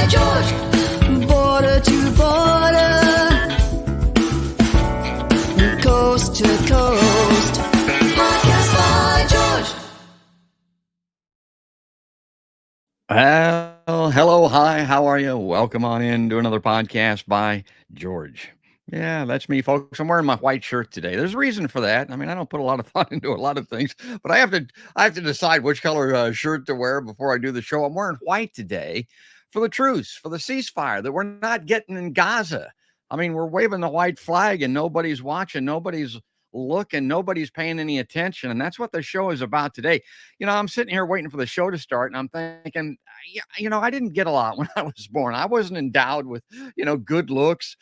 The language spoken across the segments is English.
George, border to border, coast to coast. Podcast by George. Well, hello, hi, how are you? Welcome on in to another podcast by George. Yeah, that's me, folks. I'm wearing my white shirt today. There's a reason for that. I mean, I don't put a lot of thought into a lot of things, but I have to decide which color shirt to wear before I do the show. I'm wearing white today for the truce, for the ceasefire that we're not getting in Gaza. I mean, we're waving the white flag and nobody's watching, nobody's looking, nobody's paying any attention, and that's what the show is about today. I'm sitting here waiting for the show to start, and I'm thinking, yeah, I didn't get a lot when I was born. I wasn't endowed with, good looks,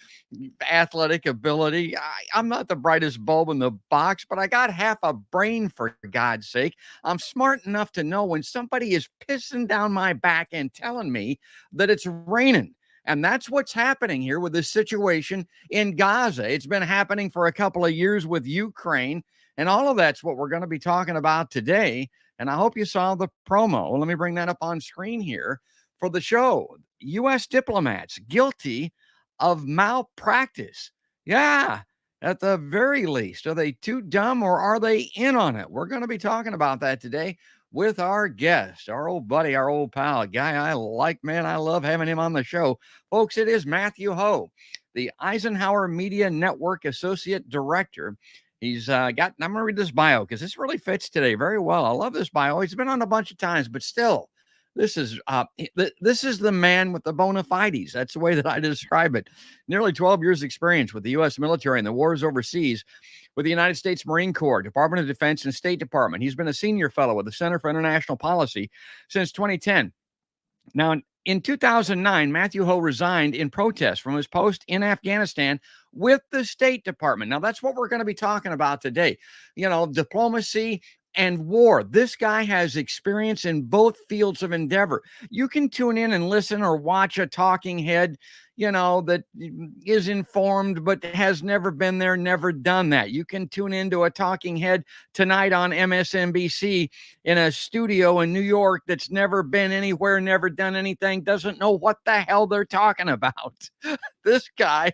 athletic ability. I'm not the brightest bulb in the box, but I got half a brain, for God's sake. I'm smart enough to know when somebody is pissing down my back and telling me that it's raining. And that's what's happening here with this situation in Gaza. It's been happening for a couple of years with Ukraine. And all of that's what we're going to be talking about today. And I hope you saw the promo. Well, let me bring that up on screen here for the show. U.S. diplomats guilty of malpractice. Yeah, at the very least. Are they too dumb or are they in on it? We're going to be talking about that today with our guest, our old buddy, our old pal, a guy I like, man. I love having him on the show. Folks, it is Matthew Ho, the Eisenhower Media Network Associate Director. He's I'm going to read this bio because this really fits today very well. I love this bio. He's been on a bunch of times, but still, this is the man with the bona fides. That's the way that I describe it. Nearly 12 years experience with the U.S. military and the wars overseas with the United States Marine Corps, Department of Defense, and State Department. He's been a senior fellow with the Center for International Policy since 2010. Now, in 2009, Matthew Ho resigned in protest from his post in Afghanistan with the State Department. Now, that's what we're going to be talking about today. Diplomacy and war. This guy has experience in both fields of endeavor. You can tune in and listen or watch a talking head, that is informed but has never been there, never done that. You can tune into a talking head tonight on MSNBC in a studio in New York that's never been anywhere, never done anything, doesn't know what the hell they're talking about. This guy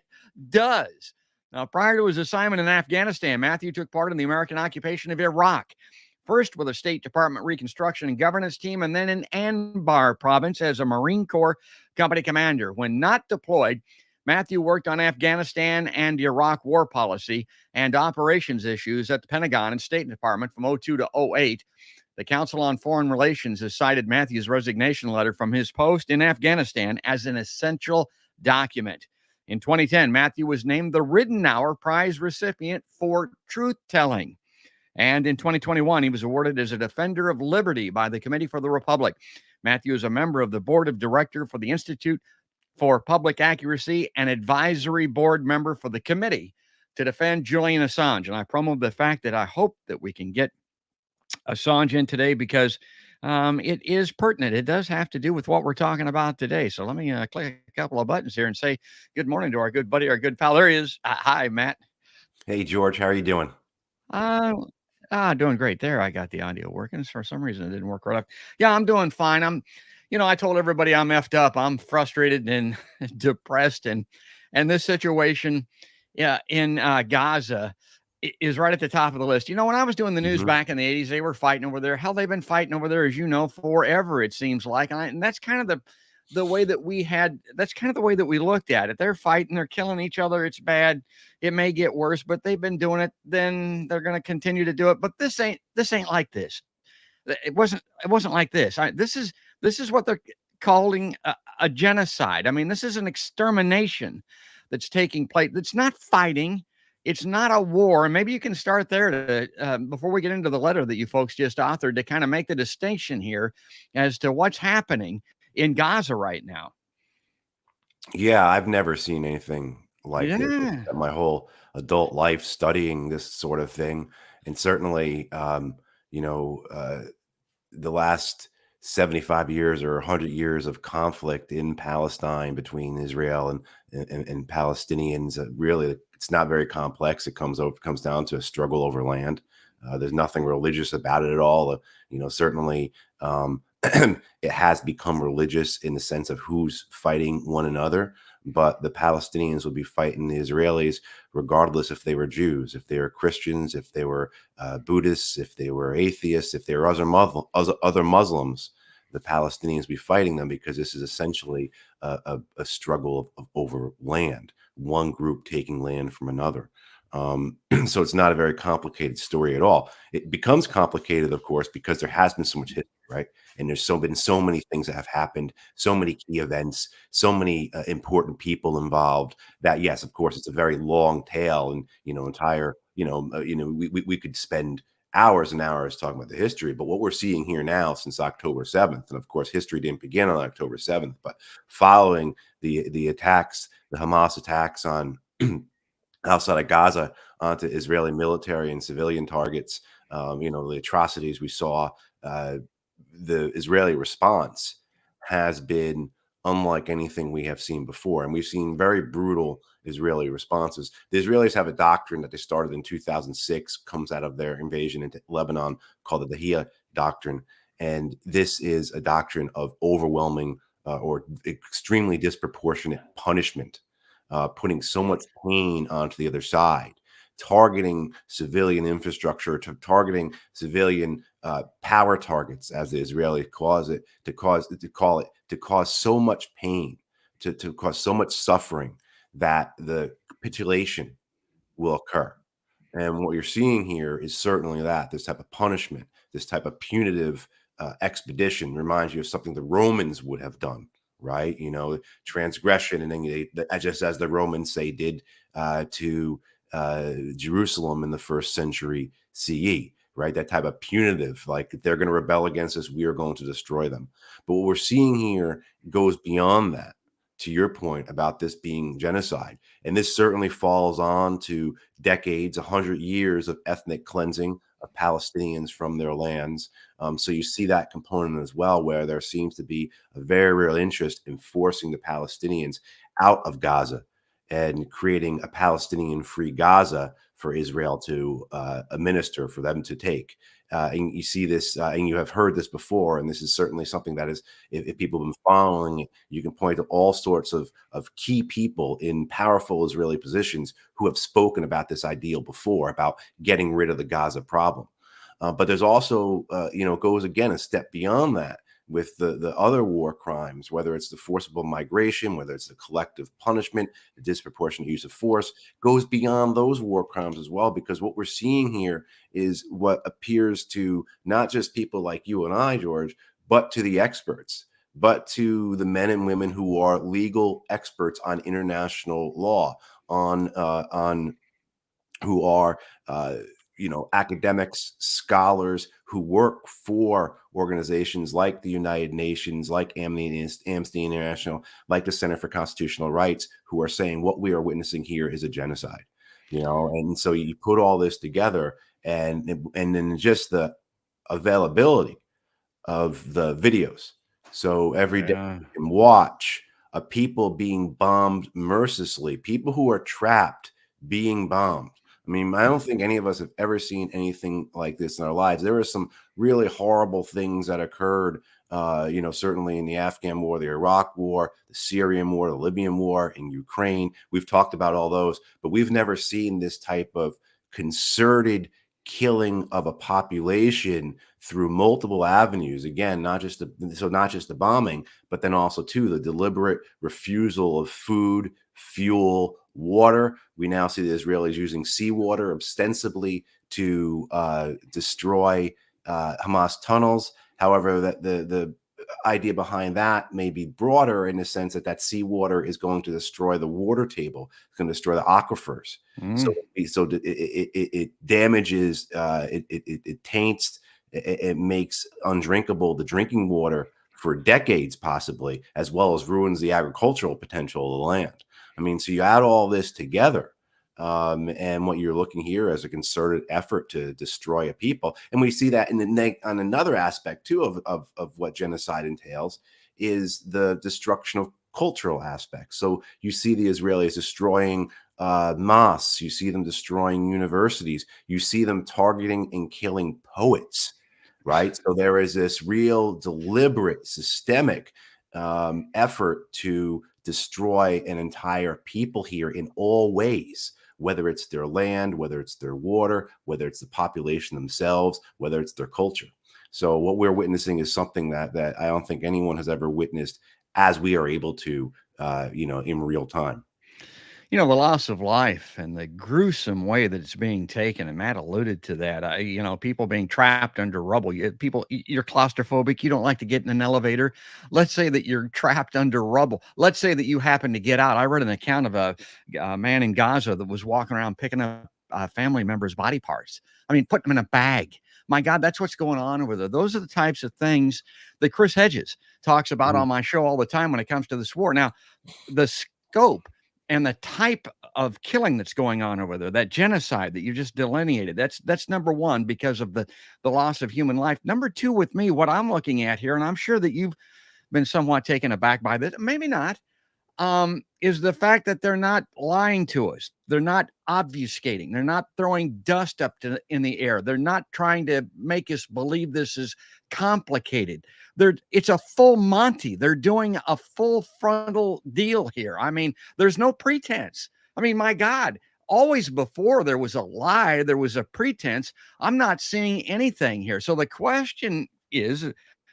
does. Now, prior to his assignment in Afghanistan, Matthew took part in the American occupation of Iraq. First with a State Department Reconstruction and Governance team, and then in Anbar province as a Marine Corps company commander. When not deployed, Matthew worked on Afghanistan and Iraq war policy and operations issues at the Pentagon and State Department from 2002 to 2008. The Council on Foreign Relations has cited Matthew's resignation letter from his post in Afghanistan as an essential document. In 2010, Matthew was named the Ridenour Prize recipient for truth-telling. And in 2021, he was awarded as a Defender of Liberty by the Committee for the Republic. Matthew is a member of the Board of Directors for the Institute for Public Accuracy and advisory board member for the Committee to Defend Julian Assange. And I promoted the fact that I hope that we can get Assange in today because it is pertinent. It does have to do with what we're talking about today. So let me click a couple of buttons here and say good morning to our good buddy, our good pal. There he is. Hi, Matt. Hey, George. How are you doing? Doing great there. I got the audio working. For some reason, it didn't work right up. Yeah, I'm doing fine. I told everybody I'm effed up. I'm frustrated and depressed. And this situation, in Gaza is right at the top of the list. When I was doing the news back in the 80s, they were fighting over there. Hell, they've been fighting over there, as you know, forever, it seems like. And that's kind of the way that that's kind of the way that we looked at it. They're fighting, they're killing each other. It's bad. It may get worse, but they've been doing it. Then they're going to continue to do it. But this ain't like this. It wasn't like this. This is what they're calling a genocide. I mean, this is an extermination that's taking place. It's not fighting. It's not a war. And maybe you can start there to, before we get into the letter that you folks just authored, to kind of make the distinction here as to what's happening in Gaza right now. Yeah, I've never seen anything like this in my whole adult life studying this sort of thing. And certainly, the last 75 years or 100 years of conflict in Palestine between Israel and Palestinians, really, it's not very complex. It comes down to a struggle over land. There's nothing religious about it at all. Certainly it has become religious in the sense of who's fighting one another. But the Palestinians will be fighting the Israelis regardless if they were Jews, if they were Christians, if they were Buddhists, if they were atheists, if they were other Muslims. The Palestinians be fighting them because this is essentially a struggle over land, one group taking land from another. So it's not a very complicated story at all. It becomes complicated, of course, because there has been so much history, right? And there's been so many things that have happened, so many key events, so many important people involved. That yes, of course, it's a very long tale, and entire we could spend hours and hours talking about the history. But what we're seeing here now since October 7th, and of course, history didn't begin on October 7th, but following the attacks, the Hamas attacks on outside of Gaza onto Israeli military and civilian targets. The atrocities we saw, the Israeli response has been unlike anything we have seen before. And we've seen very brutal Israeli responses. The Israelis have a doctrine that they started in 2006, comes out of their invasion into Lebanon, called the Dahia Doctrine. And this is a doctrine of overwhelming or extremely disproportionate punishment, putting so much pain onto the other side, targeting civilian infrastructure, targeting civilian power targets, as the Israelis to cause so much pain, to cause so much suffering that the capitulation will occur. And what you're seeing here is certainly that this type of punishment, this type of punitive expedition reminds you of something the Romans would have done, right? Transgression, and then just as the Romans did to Jerusalem in the first century CE, right? That type of punitive, like if they're going to rebel against us, we are going to destroy them. But what we're seeing here goes beyond that. To your point about this being genocide, and this certainly falls on to decades, 100 years of ethnic cleansing of Palestinians from their lands. So you see that component as well, where there seems to be a very real interest in forcing the Palestinians out of Gaza and creating a Palestinian-free Gaza for Israel to administer, for them to take. And you see this, and you have heard this before, and this is certainly something that is, if people have been following it, you can point to all sorts of key people in powerful Israeli positions who have spoken about this ideal before, about getting rid of the Gaza problem. But there's also, goes again a step beyond that with the other war crimes, whether it's the forcible migration, whether it's the collective punishment, the disproportionate use of force, goes beyond those war crimes as well. Because what we're seeing here is what appears to not just people like you and I, George, but to the experts, but to the men and women who are legal experts on international law, on who are academics, scholars who work for organizations like the United Nations, like Amnesty International, like the Center for Constitutional Rights, who are saying what we are witnessing here is a genocide. And so you put all this together, and then just the availability of the videos. So every day you can watch people being bombed mercilessly, people who are trapped being bombed. I mean, I don't think any of us have ever seen anything like this in our lives. There were some really horrible things that occurred, certainly in the Afghan war, the Iraq war, the Syrian war, the Libyan war, in Ukraine. We've talked about all those, but we've never seen this type of concerted killing of a population through multiple avenues. Again, not just the bombing, but then also too the deliberate refusal of food, fuel, water. We now see the Israelis using seawater ostensibly to destroy Hamas tunnels. However, that the idea behind that may be broader in the sense that seawater is going to destroy the water table. It's going to destroy the aquifers. So it damages, it taints, it makes undrinkable the drinking water for decades, possibly, as well as ruins the agricultural potential of the land. I mean, so you add all this together, and what you're looking here as a concerted effort to destroy a people. And we see that on another aspect too of what genocide entails is the destruction of cultural aspects. So you see the Israelis destroying mosques, you see them destroying universities, you see them targeting and killing poets. right? So there is this real deliberate, systemic effort to destroy an entire people here in all ways, whether it's their land, whether it's their water, whether it's the population themselves, whether it's their culture. So what we're witnessing is something that I don't think anyone has ever witnessed as we are able to, in real time. The loss of life and the gruesome way that it's being taken, and Matt alluded to that. People being trapped under rubble. You're claustrophobic. You don't like to get in an elevator. Let's say that you're trapped under rubble. Let's say that you happen to get out. I read an account of a man in Gaza that was walking around picking up family members' body parts. I mean, putting them in a bag. My God, that's what's going on over there. Those are the types of things that Chris Hedges talks about on my show all the time when it comes to this war. Now, the scope and the type of killing that's going on over there, that genocide that you just delineated, that's number one, because of the loss of human life. Number two, with me, what I'm looking at here, and I'm sure that you've been somewhat taken aback by this, maybe not, is the fact that they're not lying to us. They're not obfuscating. They're not throwing dust up in the air. They're not trying to make us believe this is complicated. It's a full Monty. They're doing a full frontal deal here. I mean, there's no pretense. I mean, my God, always before there was a lie, there was a pretense. I'm not seeing anything here. So the question is,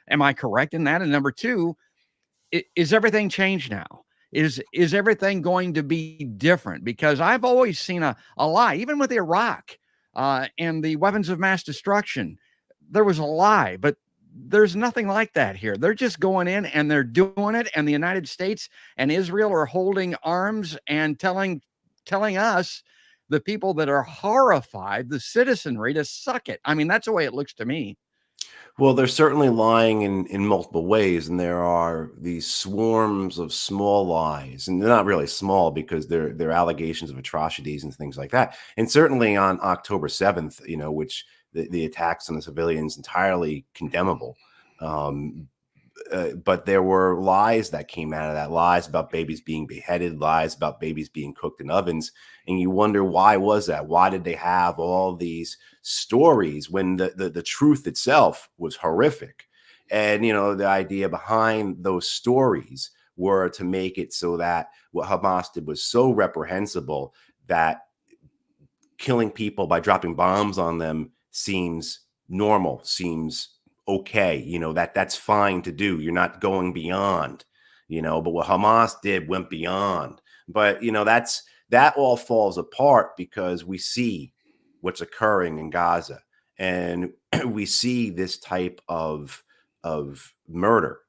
am I correct in that? And number two, is everything changed now? Is everything going to be different? Because I've always seen a lie, even with Iraq and the weapons of mass destruction. There was a lie, but there's nothing like that here. They're just going in and they're doing it. And the United States and Israel are holding arms and telling us, the people that are horrified, the citizenry, to suck it. I mean, that's the way it looks to me. Well, they're certainly lying in multiple ways, and there are these swarms of small lies, and they're not really small because they're allegations of atrocities and things like that. And certainly on October 7th, which the attacks on the civilians entirely condemnable. But there were lies that came out of that, lies about babies being beheaded, lies about babies being cooked in ovens. And you wonder, why was that? Why did they have all these stories when the truth itself was horrific? And, the idea behind those stories were to make it so that what Hamas did was so reprehensible that killing people by dropping bombs on them seems normal, seems okay, that's fine to do. You're not going beyond, but what Hamas did went beyond. But that all falls apart because we see what's occurring in Gaza, and we see this type of murder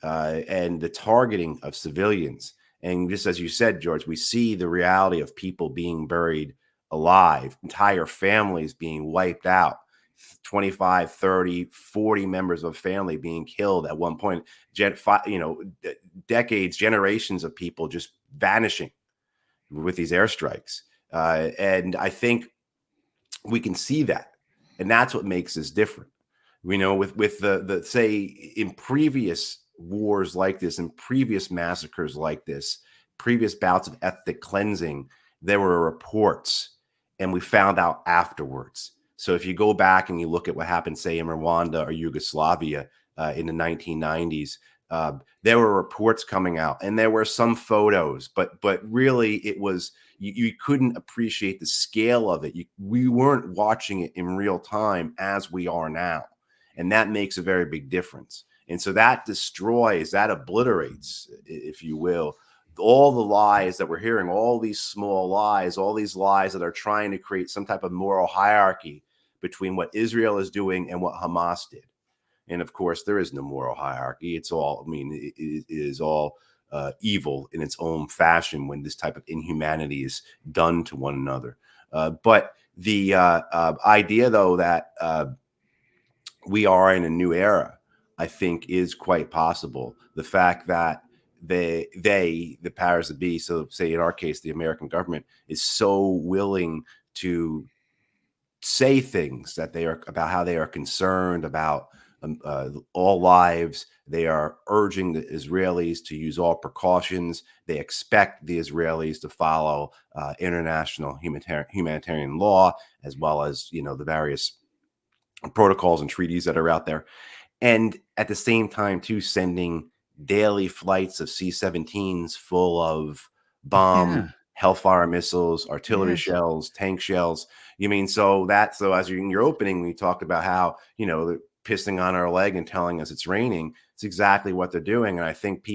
and the targeting of civilians. And just as you said, George, we see the reality of people being buried alive, entire families being wiped out. 25, 30, 40 members of family being killed at one point, decades, generations of people just vanishing with these airstrikes. And I think we can see that. And that's what makes this different. With the say in previous wars like this, in previous massacres like this, previous bouts of ethnic cleansing, there were reports and we found out afterwards. So if you go back and you look at what happened, say, in Rwanda or Yugoslavia in the 1990s, there were reports coming out and there were some photos, but really it was, you couldn't appreciate the scale of it. We weren't watching it in real time as we are now. And that makes a very big difference. And so that destroys, that obliterates, if you will, all the lies that we're hearing, all these small lies, all these lies that are trying to create some type of moral hierarchy between what Israel is doing and what Hamas did. And of course, there is no moral hierarchy. It's all, it is all evil in its own fashion when this type of inhumanity is done to one another. But the idea, though, that we are in a new era, I think is quite possible. The fact that the powers that be, so say in our case, the American government, is so willing to say things that they are about, how they are concerned about all lives. They are urging the Israelis to use all precautions. They expect the Israelis to follow international humanitarian law, as well as the various protocols and treaties that are out there. And at the same time, too, sending daily flights of C-17s full of bomb, Yeah. Hellfire missiles, artillery Yes. shells, tank shells. You mean, so as you're in your opening, we talked about how, they're pissing on our leg and telling us it's raining. It's exactly what they're doing. And I think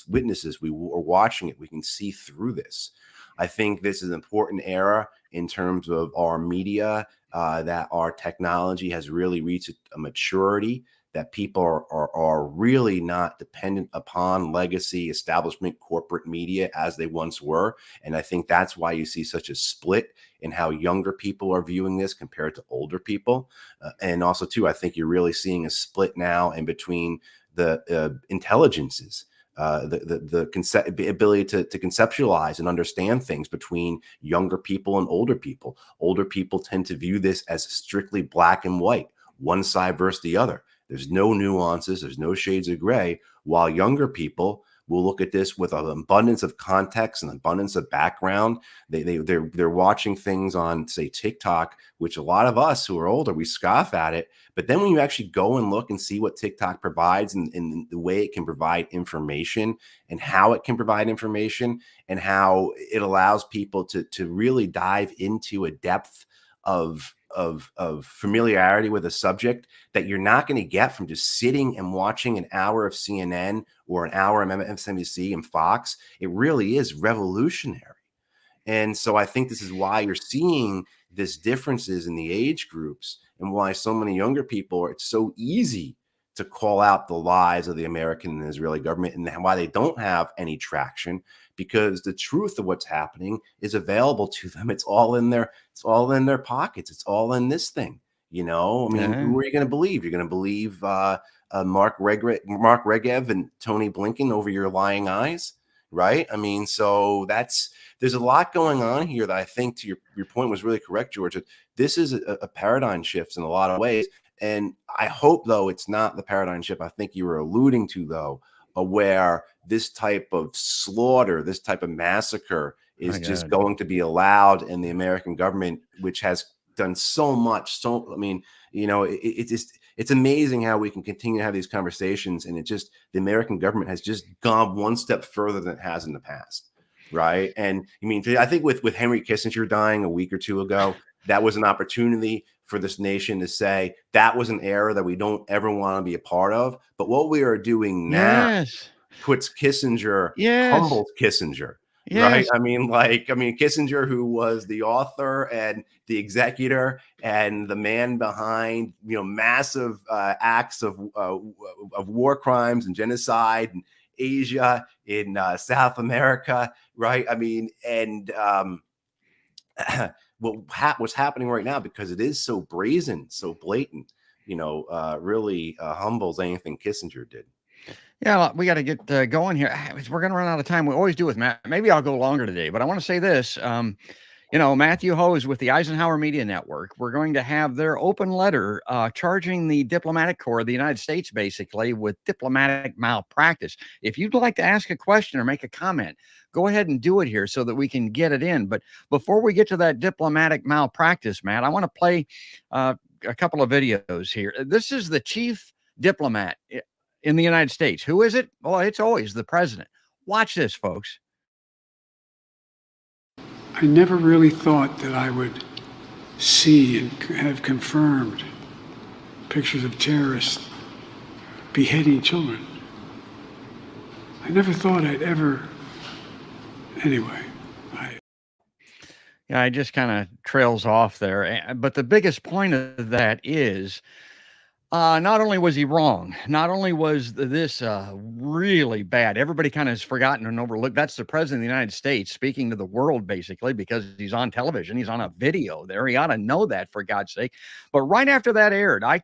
witnesses, we are watching it. We can see through this. I think this is an important era in terms of our media, that our technology has really reached a maturity that people are really not dependent upon legacy establishment corporate media as they once were. And I think that's why you see such a split in how younger people are viewing this compared to older people. And also, too, I think you're really seeing a split now in between the intelligences, the ability to conceptualize and understand things between younger people and older people. Older people tend to view this as strictly black and white, one side versus the other. There's no nuances, there's no shades of gray, while younger people will look at this with an abundance of context and abundance of background. They're watching things on, say, TikTok, which a lot of us who are older, we scoff at it. But then when you actually go and look and see what TikTok provides, and the way it can provide information and how it can provide information and how it allows people to really dive into a depth of familiarity with a subject that you're not going to get from just sitting and watching an hour of CNN or an hour of MSNBC and Fox. It really is revolutionary. And so I think this is why you're seeing this differences in the age groups, and why so many younger people, it's so easy to call out the lies of the American and Israeli government, and why they don't have any traction, because the truth of what's happening is available to them. It's all in their pockets. It's all in this thing. I mean, who are you going to believe? You're going to believe Mark Regev and Tony Blinken over your lying eyes, right? I mean, so there's a lot going on here that I think, to your point, was really correct, George. This is a paradigm shift in a lot of ways. And I hope, though, it's not the paradigm shift I think you were alluding to, though, where this type of slaughter, this type of massacre is just going to be allowed in the American government, which has done so much. I mean, it's amazing how we can continue to have these conversations, and the American government has just gone one step further than it has in the past. Right. And I mean, I think with Henry Kissinger dying a week or two ago, that was an opportunity for this nation to say that was an era that we don't ever want to be a part of. But what we are doing now puts Kissinger, humbles Kissinger, right? I mean, Kissinger, who was the author and the executor and the man behind, massive acts of war crimes and genocide in Asia, in South America, right? I mean, and what's happening right now, because it is so brazen, so blatant, really humbles anything Kissinger did. Yeah, we got to get going here. We're going to run out of time. We always do with Matt. Maybe I'll go longer today, but I want to say this. Matthew Ho is with the Eisenhower Media Network. We're going to have their open letter charging the diplomatic corps of the United States, basically, with diplomatic malpractice. If you'd like to ask a question or make a comment, go ahead and do it here so that we can get it in. But before we get to that diplomatic malpractice, Matt, I want to play a couple of videos here. This is the chief diplomat in the United States. Who is it? Well, it's always the president. Watch this, folks. I never really thought that I would see and have confirmed pictures of terrorists beheading children. I never thought I'd ever. Anyway. Yeah, it just kind of trails off there. But the biggest point of that is, not only was he wrong, not only was this really bad, everybody kind of has forgotten and overlooked. That's the president of the United States speaking to the world, basically, because he's on television. He's on a video there. He ought to know that, for God's sake. But right after that aired, I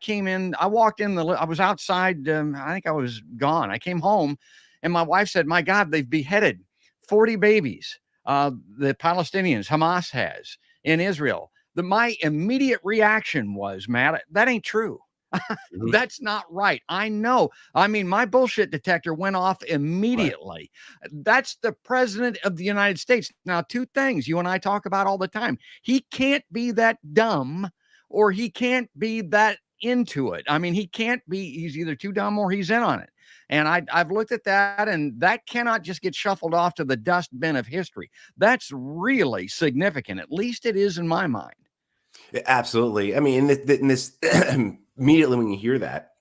walked in, I was outside. I think I was gone. I came home and my wife said, my God, they've beheaded 40 babies. The Palestinians, Hamas has in Israel. My immediate reaction was, Matt, that ain't true. That's not right. I know. I mean, my bullshit detector went off immediately. Right. That's the president of the United States. Now, two things you and I talk about all the time. He can't be that dumb, or he can't be that into it. I mean, he can't be, he's either too dumb or he's in on it. And I've looked at that, and that cannot just get shuffled off to the dustbin of history. That's really significant. At least it is in my mind. Absolutely. I mean, in this immediately when you hear that,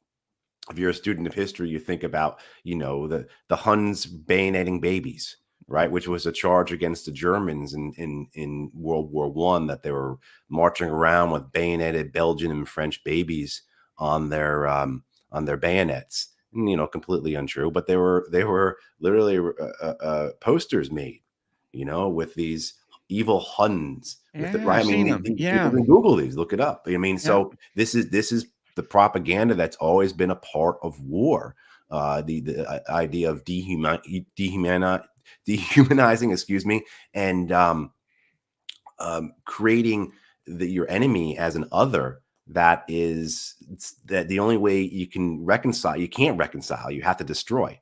if you're a student of history, you think about, the Huns bayoneting babies, right? Which was a charge against the Germans in World War I, that they were marching around with bayoneted Belgian and French babies on their bayonets. And, completely untrue, but they were literally posters made, with these evil Huns with it, Yeah, right? I've I seen mean, them. people Yeah. can Google these, look it up. I mean, Yeah. so this is the propaganda that's always been a part of war. The idea of dehumanizing, excuse me, and creating your enemy as an other. That the only way you can reconcile. You can't reconcile. You have to destroy.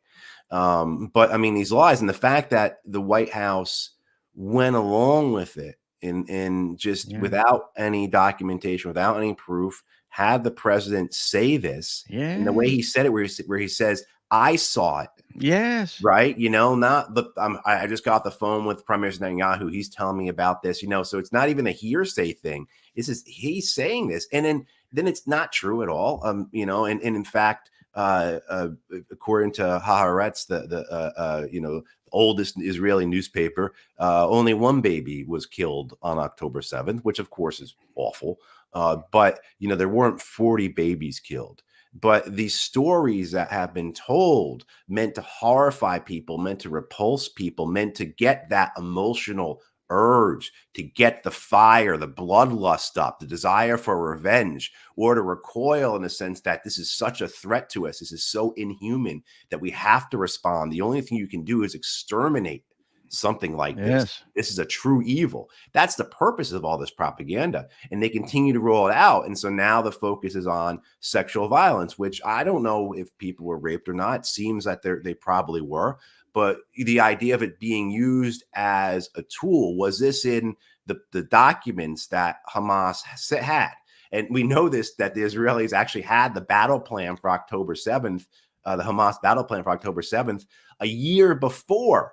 But I mean, these lies and the fact that the White House went along with it and just without any documentation, without any proof, had the president say this, and the way he said it, where he says, "I saw it." Yes. Right. Not the, I just got the phone with Prime Minister Netanyahu. He's telling me about this, so it's not even a hearsay thing. He's saying this. And then it's not true at all. And in fact, according to Haaretz, the oldest Israeli newspaper, only one baby was killed on October 7th, which of course is awful. But there weren't 40 babies killed. But these stories that have been told, meant to horrify people, meant to repulse people, meant to get that emotional urge, to get the fire, the bloodlust up, the desire for revenge, or to recoil in the sense that this is such a threat to us. This is so inhuman that we have to respond. The only thing you can do is exterminate something like this. Yes. This is a true evil. That's the purpose of all this propaganda. And they continue to roll it out. And so now the focus is on sexual violence, which I don't know if people were raped or not. It seems that they probably were. But the idea of it being used as a tool, was this in the documents that Hamas had? And we know this, that the Israelis actually had the battle plan for October 7th, the Hamas battle plan for October 7th, a year before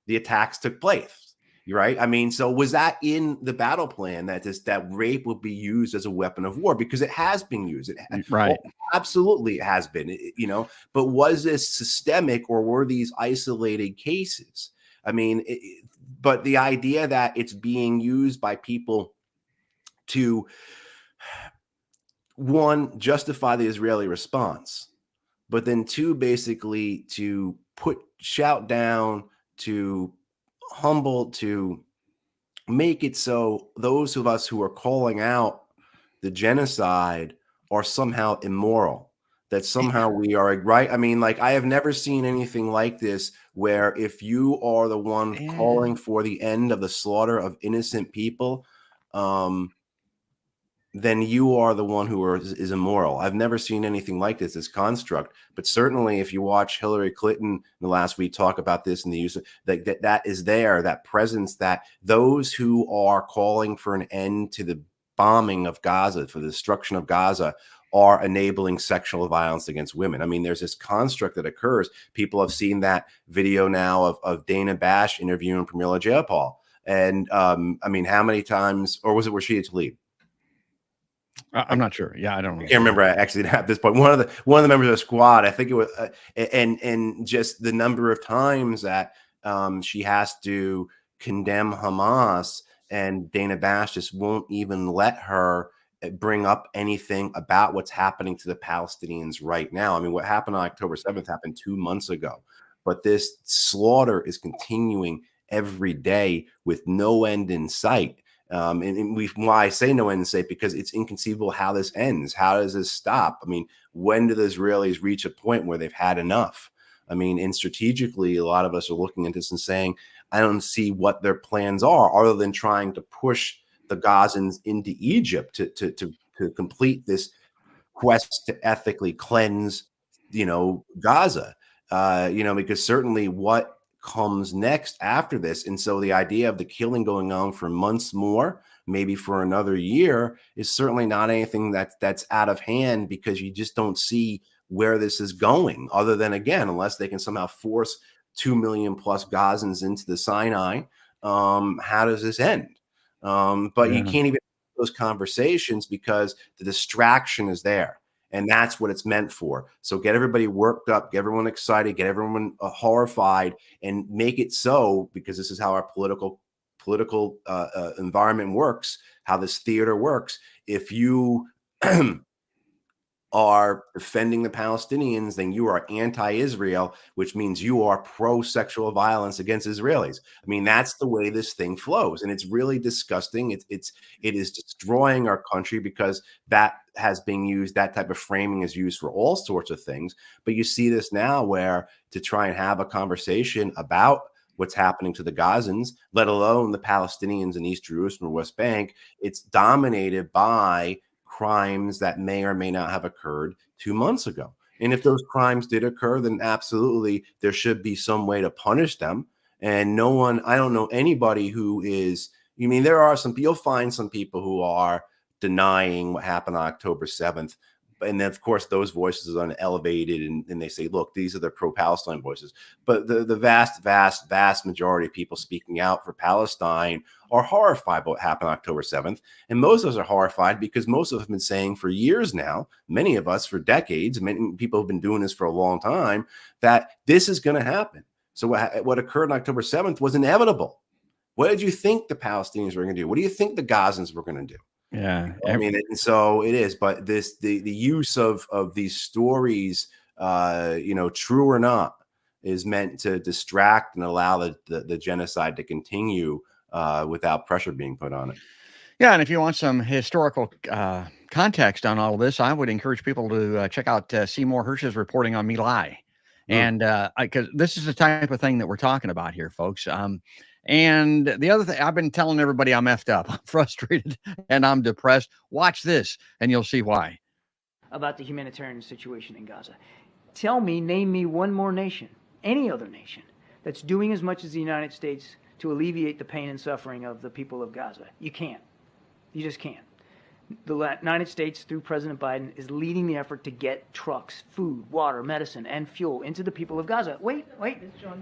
the attacks took place, right? I mean, so was that in the battle plan that rape would be used as a weapon of war? Because it has been used. Right. Absolutely, it has been, but was this systemic, or were these isolated cases? I mean, but the idea that it's being used by people to, one, justify the Israeli response, but then two, basically to shout down, to humble, to make it so those of us who are calling out the genocide are somehow immoral, that somehow we are right. I mean, like, I have never seen anything like this, where if you are the one calling for the end of the slaughter of innocent people, then you are the one who is immoral. I've never seen anything like this construct. But certainly, if you watch Hillary Clinton in the last week talk about this, and the use of that is there, that presence, that those who are calling for an end to the bombing of Gaza, for the destruction of Gaza, are enabling sexual violence against women. I mean, there's this construct that occurs. People have seen that video now of Dana Bash interviewing Pramila Jayapal. And I mean, how many times, or was it Rashida Tlaib? I'm not sure. Yeah, I don't know. I can't remember actually at this point. One of the members of the squad, I think it was, and just the number of times that she has to condemn Hamas, and Dana Bash just won't even let her bring up anything about what's happening to the Palestinians right now. I mean, what happened on October 7th happened 2 months ago, but this slaughter is continuing every day with no end in sight. And why I say no end in sight, because it's inconceivable how this ends. How does this stop? I mean, when do the Israelis reach a point where they've had enough? I mean, and strategically, a lot of us are looking at this and saying, I don't see what their plans are, other than trying to push the Gazans into Egypt to complete this quest to ethically cleanse, Gaza. Because certainly what comes next after this. And so the idea of the killing going on for months more, maybe for another year, is certainly not anything that's out of hand, because you just don't see where this is going, other than, again, unless they can somehow force 2 million plus Gazans into the Sinai, how does this end? But you can't even have those conversations because the distraction is there. And that's what it's meant for. So get everybody worked up, get everyone excited, get everyone horrified, and make it so, because this is how our political environment works, how this theater works. If you are defending the Palestinians, then you are anti-Israel, which means you are pro-sexual violence against Israelis. I mean, that's the way this thing flows, and it's really disgusting. It is destroying our country, because that has been used. That type of framing is used for all sorts of things. But you see this now, where to try and have a conversation about what's happening to the Gazans, let alone the Palestinians in East Jerusalem or West Bank, it's dominated by crimes that may or may not have occurred 2 months ago. And if those crimes did occur, then absolutely there should be some way to punish them. And I don't know anybody who is, there are you'll find some people who are denying what happened on October 7th. And then, of course, those voices are elevated, and they say, look, these are the pro-Palestine voices. But the vast majority of people speaking out for Palestine are horrified by what happened on October 7th. And most of us are horrified because most of us have been saying for years now, many of us for decades, many people have been doing this for a long time, that this is going to happen. So what occurred on October 7th was inevitable. What did you think the Palestinians were going to do? What do you think the Gazans were going to do? Yeah, I mean, and so it is. But the use of these stories, true or not, is meant to distract and allow the genocide to continue without pressure being put on it. Yeah, and if you want some historical context on all of this, I would encourage people to check out Seymour Hersh's reporting on My Lai. And because this is the type of thing that we're talking about here, folks. And the other thing, I've been telling everybody I'm effed up, I'm frustrated, and I'm depressed. Watch this, and you'll see why. About the humanitarian situation in Gaza. Name me one more nation, any other nation, that's doing as much as the United States to alleviate the pain and suffering of the people of Gaza. You can't. You just can't. The United States, through President Biden, is leading the effort to get trucks, food, water, medicine, and fuel into the people of Gaza. Wait.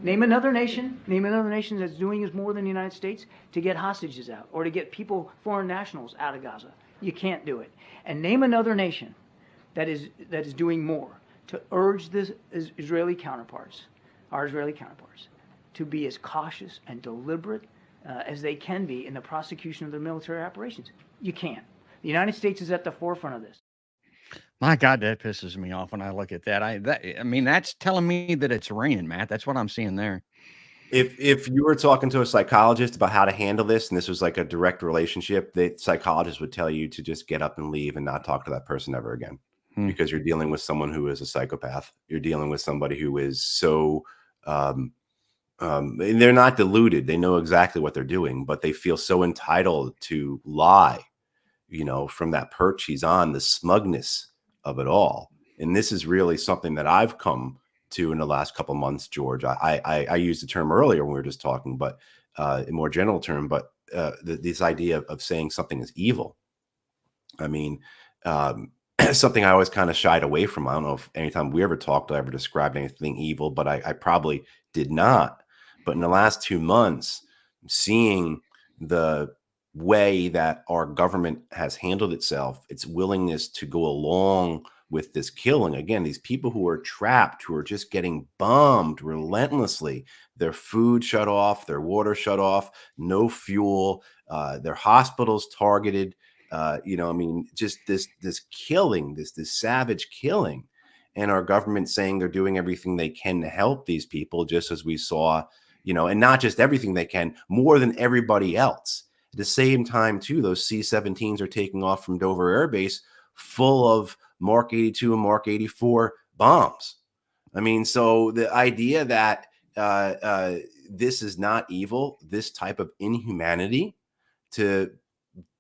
Name another nation that's doing as more than the United States to get hostages out or to get people, foreign nationals, out of Gaza. You can't do it. And name another nation that is doing more to urge our Israeli counterparts, to be as cautious and deliberate as they can be in the prosecution of their military operations. You can't. The United States is at the forefront of this. My God, that pisses me off when I look at that. I mean, that's telling me that it's raining, Matt. That's what I'm seeing there. If you were talking to a psychologist about how to handle this, and this was like a direct relationship, the psychologist would tell you to just get up and leave and not talk to that person ever again, because you're dealing with someone who is a psychopath. You're dealing with somebody who is so they're not deluded. They know exactly what they're doing, but they feel so entitled to lie, from that perch he's on, the smugness of it all. And this is really something that I've come to in the last couple of months, George. I used the term earlier when we were just talking, but in more general term, but this idea of saying something is evil. I mean, something I always kind of shied away from. I don't know if anytime we ever talked, I ever described anything evil, but I probably did not. But in the last 2 months, seeing the way that our government has handled itself, its willingness to go along with this killing. Again, these people who are trapped, who are just getting bombed relentlessly, their food shut off, their water shut off, no fuel, their hospitals targeted, just this killing, this savage killing. And our government saying they're doing everything they can to help these people, just as we saw, and not just everything they can, more than everybody else. At the same time, too, those C-17s are taking off from Dover Air Base full of Mark 82 and Mark 84 bombs. I mean, so the idea that this is not evil, this type of inhumanity, to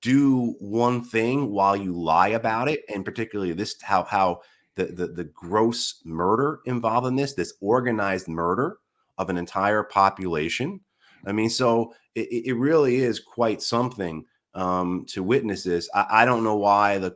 do one thing while you lie about it, and particularly this, how the gross murder involved in this organized murder of an entire population. I mean, so it really is quite something to witness this. I don't know why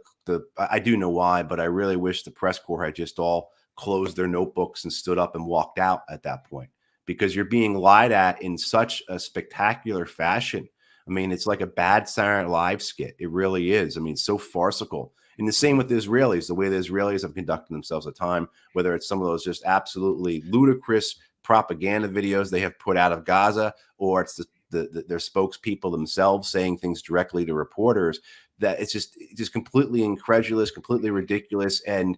I do know why, but I really wish the press corps had just all closed their notebooks and stood up and walked out at that point, because you're being lied at in such a spectacular fashion. I mean, it's like a bad Saturday Night Live skit. It really is. I mean, so farcical. And the same with the Israelis, the way the Israelis have conducted themselves at time, whether it's some of those just absolutely ludicrous propaganda videos they have put out of Gaza, or it's their spokespeople themselves saying things directly to reporters, that it's just completely incredulous, completely ridiculous, and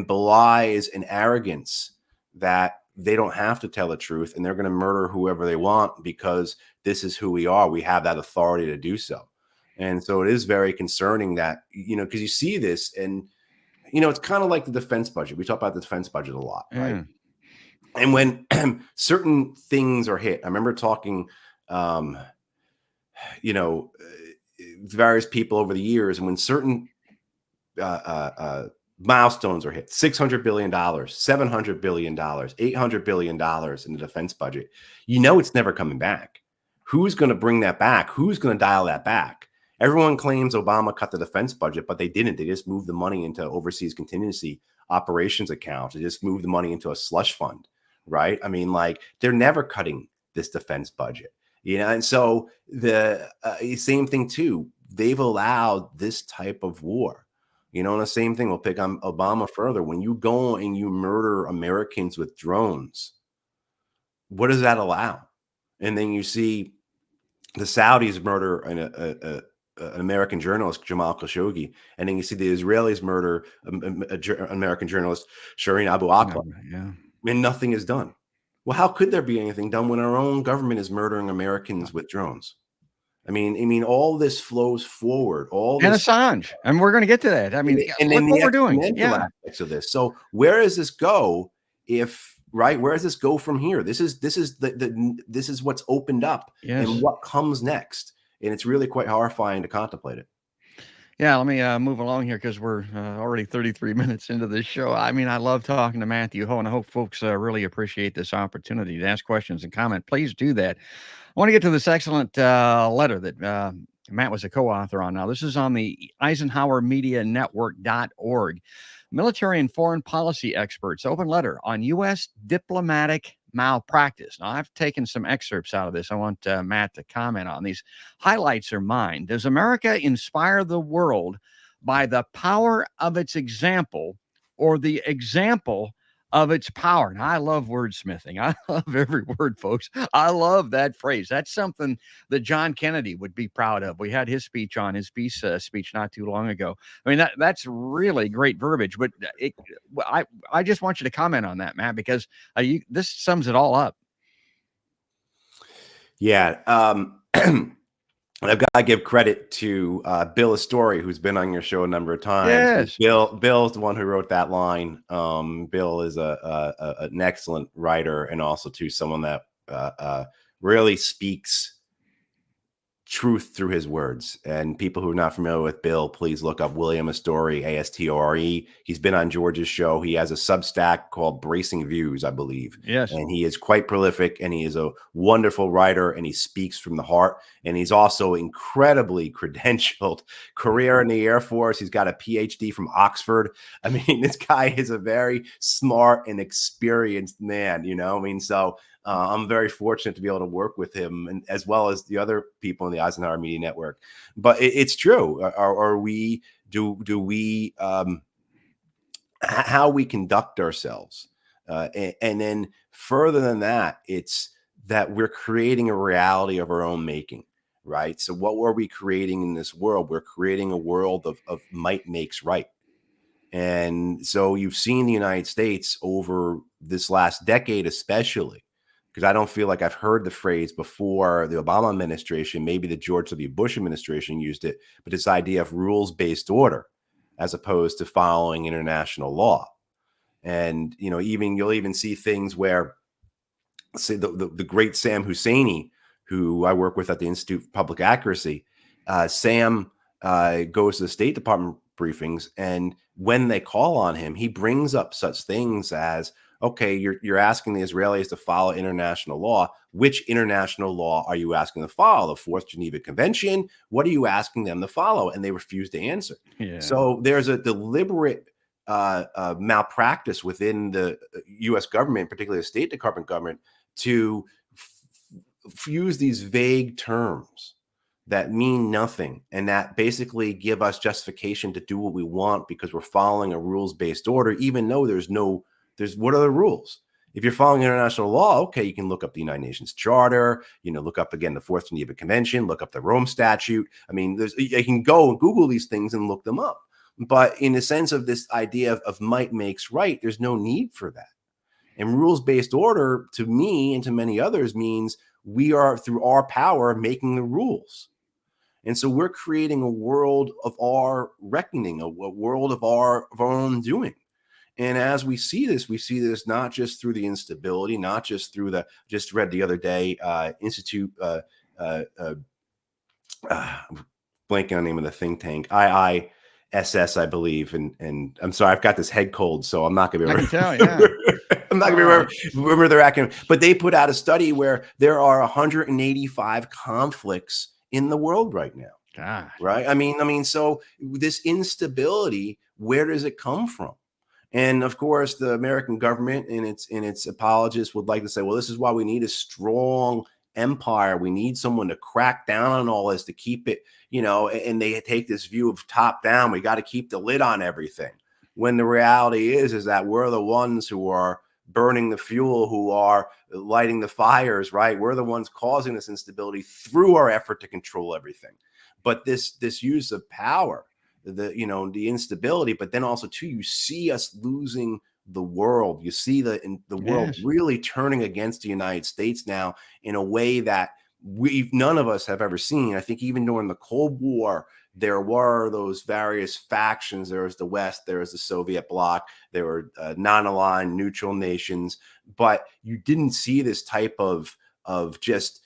belies an arrogance that they don't have to tell the truth and they're going to murder whoever they want because this is who we are. We have that authority to do so. And so it is very concerning that, because you see this and, it's kind of like the defense budget. We talk about the defense budget a lot, right? And when certain things are hit, I remember talking, various people over the years, and when certain milestones are hit, $600 billion, $700 billion, $800 billion in the defense budget, it's never coming back. Who's going to bring that back? Who's going to dial that back? Everyone claims Obama cut the defense budget, but they didn't. They just moved the money into overseas contingency operations accounts. They just moved the money into a slush fund, right? I mean, like, they're never cutting this defense budget, and so the same thing too, they've allowed this type of war. And the same thing, we'll pick on Obama further. When you go and you murder Americans with drones, what does that allow? And then you see the Saudis murder an American journalist, Jamal Khashoggi, and then you see the Israelis murder an American journalist, Shireen Abu Akleh, and nothing is done. Well, how could there be anything done when our own government is murdering Americans with drones? I mean, all this flows forward. And Assange, and we're going to get to that. I mean, and look then what we're doing. Aspects of this. So where does this go? Where does this go from here? This is this is what's opened up, and what comes next, and it's really quite horrifying to contemplate it. Yeah, let me move along here because we're already 33 minutes into this show. I mean, I love talking to Matthew Ho, and I hope folks really appreciate this opportunity to ask questions and comment. Please do that. I want to get to this excellent letter that Matt was a co-author on. Now, this is on the EisenhowerMediaNetwork.org. Military and foreign policy experts, open letter on U.S. diplomatic malpractice. Now, I've taken some excerpts out of this. I want Matt to comment on these. Highlights are mine. Does America inspire the world by the power of its example or the example of its power? Now, I love wordsmithing. I love every word, folks. I love that phrase. That's something that John Kennedy would be proud of. We had his speech on his peace speech not too long ago. I mean, that's really great verbiage. But I just want you to comment on that, Matt, because this sums it all up. Yeah. I've got to give credit to Bill Astori, who's been on your show a number of times. Yes. Bill's the one who wrote that line. Bill is an excellent writer, and also too someone that really speaks truth through his words. And people who are not familiar with Bill, please look up William Astori, Astore. He's been on George's show. He has a Substack called Bracing Views, I believe. Yes. And he is quite prolific, and he is a wonderful writer, and he speaks from the heart. And he's also incredibly credentialed. Career in the Air Force. He's got a PhD from Oxford. I mean, this guy is a very smart and experienced man, so I'm very fortunate to be able to work with him, and as well as the other people in the Eisenhower Media Network. But it's true. How we conduct ourselves, and then further than that, it's that we're creating a reality of our own making, right? So what were we creating in this world? We're creating a world of might makes right. And so you've seen the United States over this last decade, especially, because I don't feel like I've heard the phrase before the Obama administration, maybe the George W. Bush administration used it, but this idea of rules-based order as opposed to following international law. And, you'll even see things where, say, the great Sam Husseini, who I work with at the Institute for Public Accuracy, Sam goes to the State Department briefings, and when they call on him, he brings up such things as, Okay, you're asking the Israelis to follow international law. Which international law are you asking to follow? The Fourth Geneva Convention? What are you asking them to follow? And they refuse to answer. Yeah. So there's a deliberate malpractice within the U.S. government, particularly the State Department government, to use these vague terms that mean nothing and that basically give us justification to do what we want because we're following a rules-based order, even though there's what are the rules? If you're following international law, okay, you can look up the United Nations Charter, look up again the Fourth Geneva Convention, look up the Rome Statute. I mean, you can go and Google these things and look them up. But in the sense of this idea of might makes right, there's no need for that. And rules-based order, to me and to many others, means we are, through our power, making the rules. And so we're creating a world of our reckoning, a world of our own doing. And as we see this not just through the instability, not just through just read the other day, Institute, blanking on the name of the think tank, IISS, I believe. And I'm sorry, I've got this head cold, so I'm not going to be able to I'm not going to remember their acronym. But they put out a study where there are 185 conflicts in the world right now. God. Right. I mean, so this instability, where does it come from? And of course, the American government and its apologists would like to say, well, this is why we need a strong empire. We need someone to crack down on all this to keep it, and they take this view of top down. We got to keep the lid on everything. When the reality is that we're the ones who are burning the fuel, who are lighting the fires, right? We're the ones causing this instability through our effort to control everything. But this use of power, the instability, but then also too, you see us losing the world. You see the world really turning against the United States now in a way that none of us have ever seen. I think even during the Cold War, there were those various factions. There was the West, there was the Soviet bloc, there were non-aligned neutral nations, but you didn't see this type of just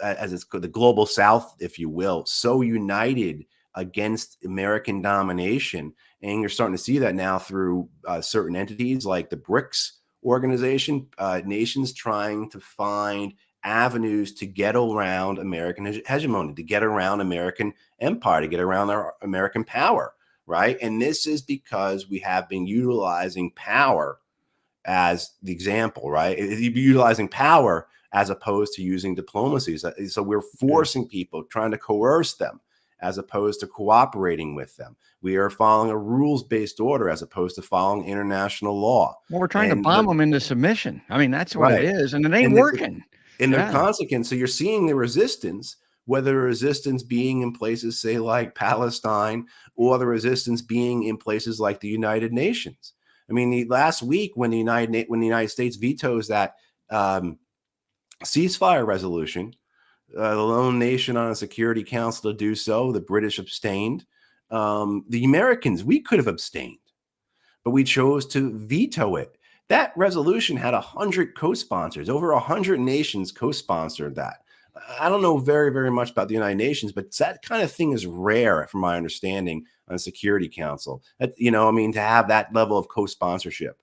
as it's called, the global South, if you will, so united against American domination. And you're starting to see that now through certain entities like the BRICS organization, nations trying to find avenues to get around American hegemony, to get around American empire, to get around our American power, right? And this is because we have been utilizing power as the example, right? Utilizing power as opposed to using diplomacy. So we're forcing people, trying to coerce them as opposed to cooperating with them. We are following a rules-based order as opposed to following international law. Well, we're trying to bomb them into submission. I mean, that's what it is. And it ain't working. And their consequence, so you're seeing the resistance, whether the resistance being in places, say, like Palestine, or the resistance being in places like the United Nations. I mean, last week when the United States vetoes that ceasefire resolution, the lone nation on a Security Council to do so, the British abstained. The Americans, we could have abstained, but we chose to veto it. That resolution had 100 co-sponsors. Over 100 nations co-sponsored that. I don't know very, very much about the United Nations, but that kind of thing is rare, from my understanding, on a Security Council. To have that level of co-sponsorship.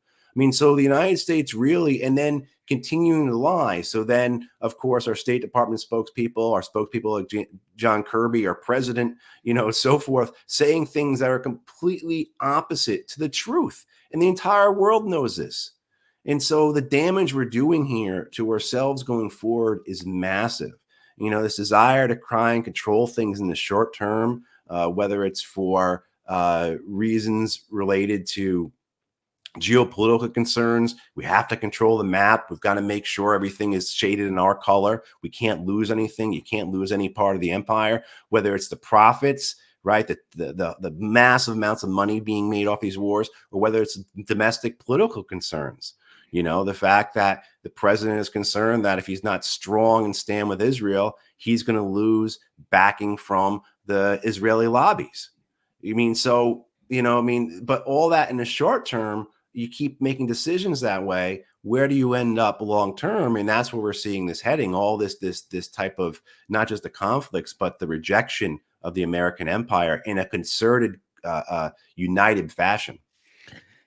So the United States really, and then continuing to lie. So then, of course, our State Department spokespeople like John Kirby, our president, so forth, saying things that are completely opposite to the truth. And the entire world knows this. And so the damage we're doing here to ourselves going forward is massive. This desire to try and control things in the short term, whether it's for reasons related to geopolitical concerns. We have to control the map. We've got to make sure everything is shaded in our color. We can't lose anything. You can't lose any part of the empire, whether it's the profits, right? The massive amounts of money being made off these wars, or whether it's domestic political concerns. The fact that the president is concerned that if he's not strong and stand with Israel, he's going to lose backing from the Israeli lobbies. But all that in the short term, you keep making decisions that way. Where do you end up long term? And that's where we're seeing this heading. All this type of, not just the conflicts, but the rejection of the American empire in a concerted, united fashion.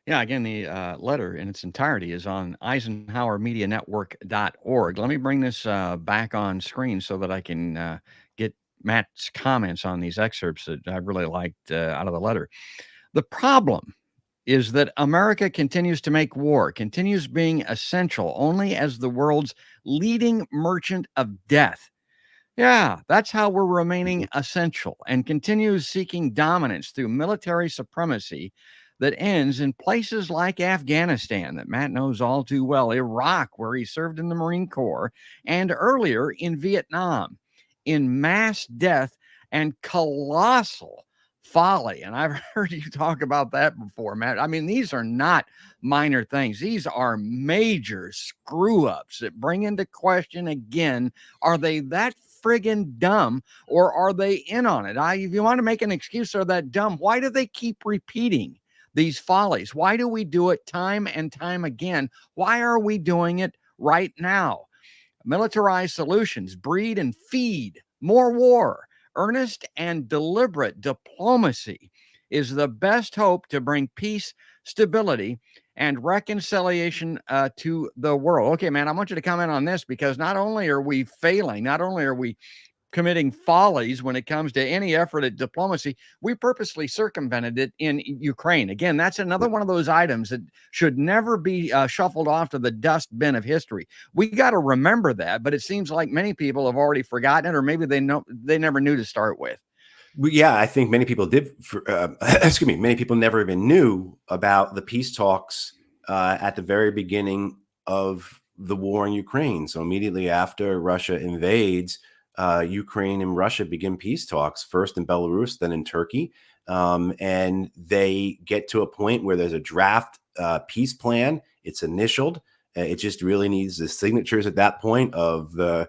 Yeah, again, the letter in its entirety is on EisenhowerMediaNetwork.org. Let me bring this back on screen so that I can get Matt's comments on these excerpts that I really liked out of the letter. The problem is that America continues to make war, continues being essential only as the world's leading merchant of death. Yeah, that's how we're remaining essential, and continues seeking dominance through military supremacy that ends in places like Afghanistan, that Matt knows all too well, Iraq, where he served in the Marine Corps, and earlier in Vietnam, in mass death and colossal folly. And I've heard you talk about that before, Matt. I mean, these are not minor things, these are major screw ups that bring into question again, are they that friggin' dumb, or are they in on it? If you want to make an excuse they're that dumb, why do they keep repeating these follies? Why do we do it time and time again? Why are we doing it right now? Militarized solutions breed and feed more war. Earnest and deliberate diplomacy is the best hope to bring peace, stability, and reconciliation to the world. Okay, man, I want you to comment on this, because not only are we failing, not only are we committing follies when it comes to any effort at diplomacy, we purposely circumvented it in Ukraine. Again, that's another one of those items that should never be shuffled off to the dustbin of history. We got to remember that, but it seems like many people have already forgotten it, or maybe they never knew to start with. Yeah, I think many people did. Excuse me. Many people never even knew about the peace talks at the very beginning of the war in Ukraine. So immediately after Russia invades, Ukraine and Russia begin peace talks, first in Belarus, then in Turkey. And they get to a point where there's a draft peace plan. It's initialed. It just really needs the signatures at that point of the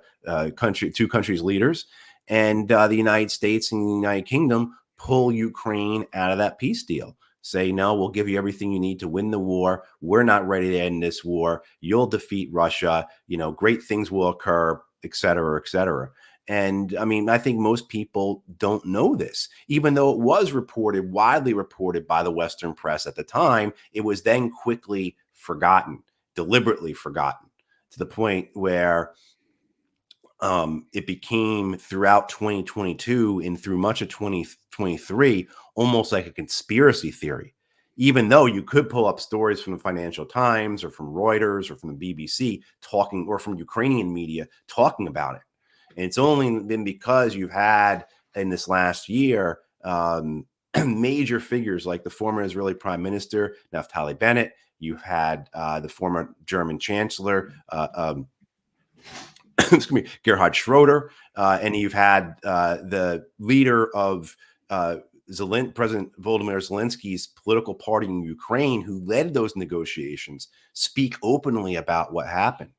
two countries' leaders. And the United States and the United Kingdom pull Ukraine out of that peace deal. Say, no, we'll give you everything you need to win the war. We're not ready to end this war. You'll defeat Russia. Great things will occur, et cetera, et cetera. And I mean, I think most people don't know this, even though it was widely reported by the Western press at the time. It was then quickly forgotten, deliberately forgotten, to the point where it became, throughout 2022 and through much of 2023, almost like a conspiracy theory, even though you could pull up stories from the Financial Times or from Reuters or from the BBC talking, or from Ukrainian media talking about it. And it's only been because you've had in this last year major figures like the former Israeli Prime Minister Naftali Bennett. You've had the former German Chancellor excuse me, Gerhard Schroeder, and you've had the leader of President Volodymyr Zelensky's political party in Ukraine, who led those negotiations, speak openly about what happened.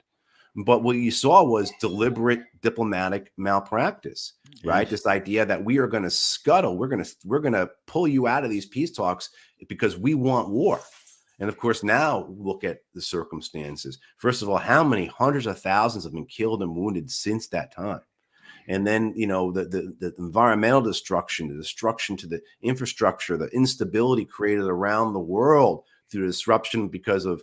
But what you saw was deliberate diplomatic malpractice, right? This idea that we are going to scuttle, we're going to pull you out of these peace talks because we want war. And of course, now look at the circumstances. First of all, how many hundreds of thousands have been killed and wounded since that time? And then, the environmental destruction, the destruction to the infrastructure, the instability created around the world through disruption because of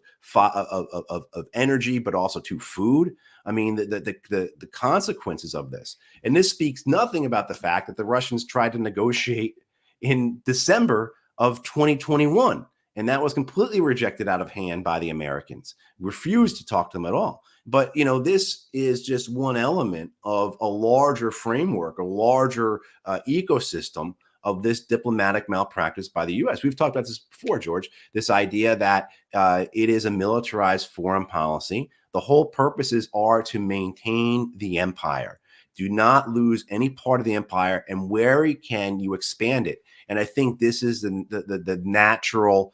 energy, but also to food. I mean, the consequences of this. And this speaks nothing about the fact that the Russians tried to negotiate in December of 2021. And that was completely rejected out of hand by the Americans, refused to talk to them at all. But, this is just one element of a larger framework, a larger ecosystem of this diplomatic malpractice by the U.S. We've talked about this before, George, this idea that it is a militarized foreign policy. The whole purposes are to maintain the empire. Do not lose any part of the empire, and where you can, you expand it. And I think this is the natural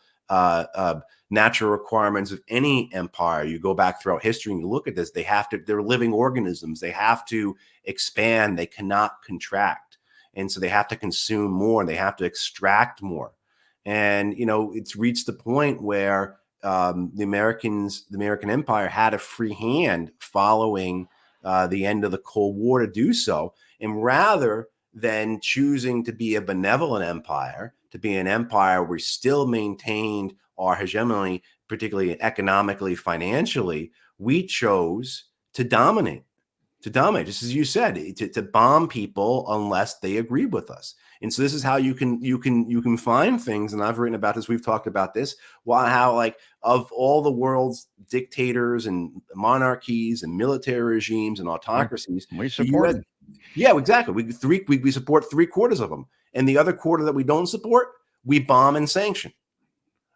requirements of any empire. You go back throughout history and you look at this, they're living organisms. They have to expand. They cannot contract. And so they have to consume more, and they have to extract more. And, it's reached the point where the American empire had a free hand following the end of the Cold War to do so. And rather than choosing to be a benevolent empire, to be an empire where we still maintained our hegemony, particularly economically, financially, we chose to dominate, just as you said, to bomb people unless they agreed with us. And so this is how you can find things. And I've written about this. We've talked about this. How like of all the world's dictators and monarchies and military regimes and autocracies, we support them. Yeah, exactly. We support 3/4 of them, and the other quarter that we don't support, we bomb and sanction.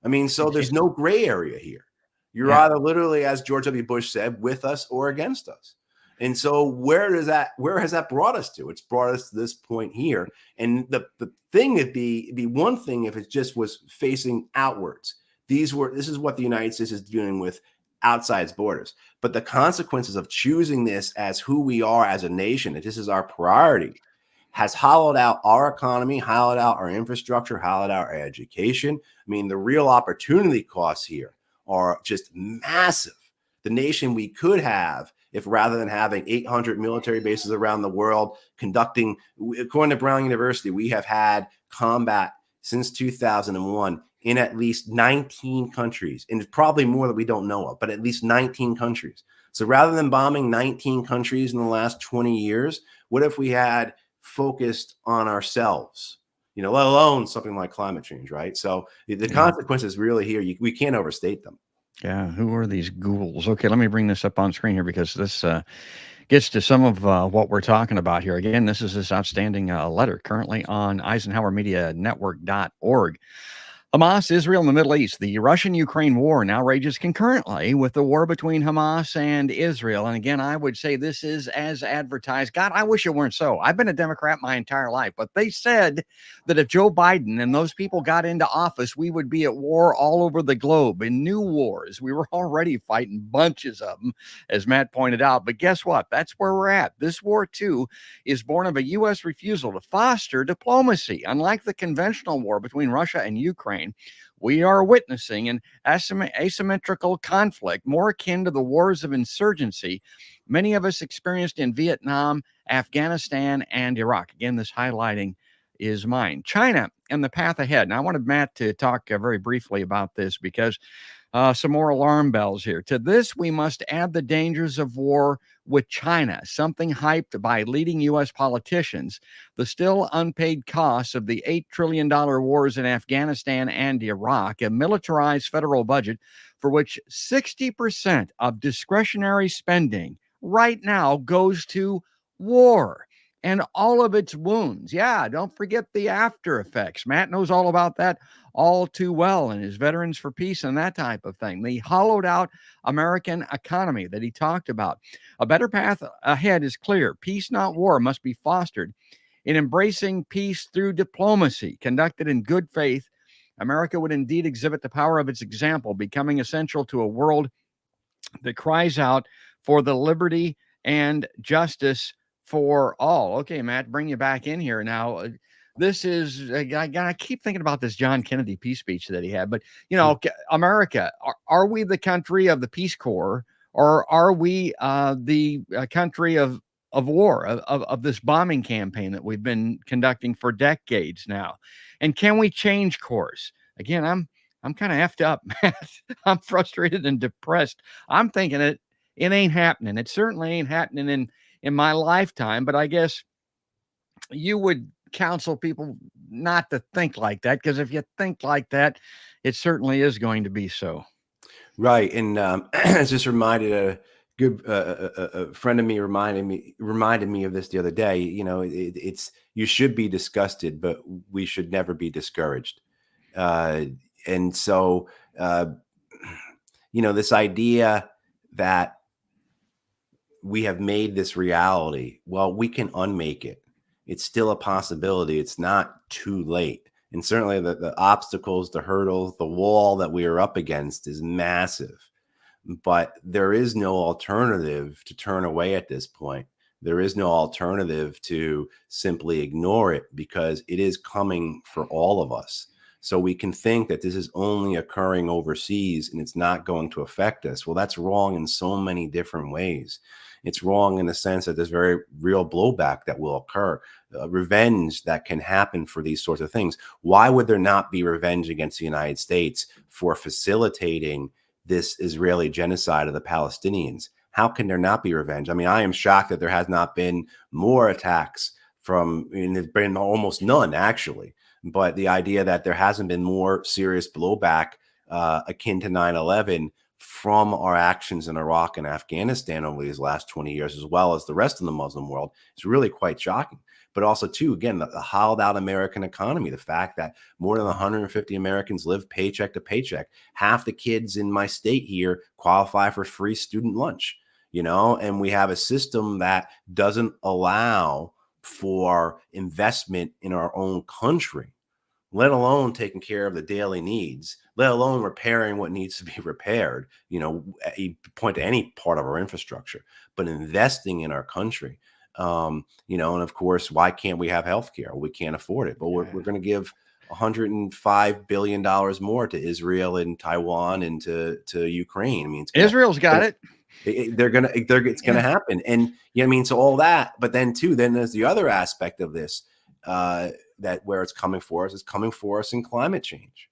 I mean, so there's no gray area here. You're either literally, as George W. Bush said, with us or against us. And so where has that brought us to? It's brought us to this point here. And the thing would be one thing if it just was facing outwards. This is what the United States is dealing with outside its borders. But the consequences of choosing this as who we are as a nation, that this is our priority, has hollowed out our economy, hollowed out our infrastructure, hollowed out our education. I mean, the real opportunity costs here are just massive. The nation we could have if rather than having 800 military bases around the world conducting, according to Brown University, we have had combat since 2001 in at least 19 countries. And it's probably more that we don't know of, but at least 19 countries. So rather than bombing 19 countries in the last 20 years, what if we had focused on ourselves, let alone something like climate change, right? So the consequences really here, we can't overstate them. Yeah, who are these ghouls? Okay, let me bring this up on screen here because this gets to some of what we're talking about here. Again, this is this outstanding letter currently on EisenhowerMediaNetwork.org. Hamas, Israel, and the Middle East. The Russian-Ukraine war now rages concurrently with the war between Hamas and Israel. And again, I would say this is as advertised. God, I wish it weren't so. I've been a Democrat my entire life, but they said that if Joe Biden and those people got into office, we would be at war all over the globe in new wars. We were already fighting bunches of them, as Matt pointed out. But guess what? That's where we're at. This war, too, is born of a U.S. refusal to foster diplomacy. Unlike the conventional war between Russia and Ukraine, we are witnessing an asymmetrical conflict more akin to the wars of insurgency many of us experienced in Vietnam, Afghanistan, and Iraq. Again, this highlighting is mine. China and the path ahead. And I wanted Matt to talk very briefly about this because some more alarm bells here. To this, we must add the dangers of war with China, something hyped by leading U.S. politicians, the still unpaid costs of the $8 trillion wars in Afghanistan and Iraq, a militarized federal budget for which 60% of discretionary spending right now goes to war and all of its wounds. Yeah, don't forget the after effects. Matt knows all about that all too well, and his Veterans for Peace and that type of thing. The hollowed out American economy that he talked about. A better path ahead is clear. Peace, not war, must be fostered in embracing peace through diplomacy conducted in good faith. America would indeed exhibit the power of its example, becoming essential to a world that cries out for the liberty and justice for all. Okay, Matt, bring you back in here now. This is, I keep thinking about this John Kennedy peace speech that he had, but, America, are we the country of the Peace Corps, or are we the country of war, of this bombing campaign that we've been conducting for decades now? And can we change course? Again, I'm kind of effed up, Matt. I'm frustrated and depressed. I'm thinking it ain't happening. It certainly ain't happening in my lifetime, but I guess you would counsel people not to think like that, because if you think like that, it certainly is going to be so. Right. And I just reminded a friend of me reminded me of this the other day. It's you should be disgusted, but we should never be discouraged. And so, this idea that we have made this reality, well, we can unmake it. It's still a possibility. It's not too late. And certainly the obstacles, the hurdles, the wall that we are up against is massive. But there is no alternative to turn away at this point. There is no alternative to simply ignore it, because it is coming for all of us. So we can think that this is only occurring overseas and it's not going to affect us. Well, that's wrong in so many different ways. It's wrong in the sense that there's very real blowback that will occur, revenge that can happen for these sorts of things. Why would there not be revenge against the United States for facilitating this Israeli genocide of the Palestinians? How can there not be revenge? I mean, I am shocked that there has not been more attacks and there's been almost none, actually. But the idea that there hasn't been more serious blowback akin to 9/11 from our actions in Iraq and Afghanistan over these last 20 years, as well as the rest of the Muslim world, is really quite shocking. But also, too, again, the hollowed out American economy, the fact that more than 150 Americans live paycheck to paycheck. Half the kids in my state here qualify for free student lunch, and we have a system that doesn't allow for investment in our own country, let alone taking care of the daily needs, let alone repairing what needs to be repaired. You point to any part of our infrastructure, but investing in our country. And of course, why can't we have healthcare? We can't afford it, but we're going to give $105 billion more to Israel and Taiwan and to Ukraine. I mean, Israel's got it. It's going to happen. And so all that, but then there's the other aspect of this, that where it's coming for us is coming for us in climate change.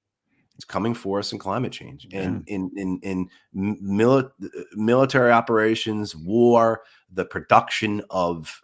It's coming for us in climate change, and in military operations, war, the production of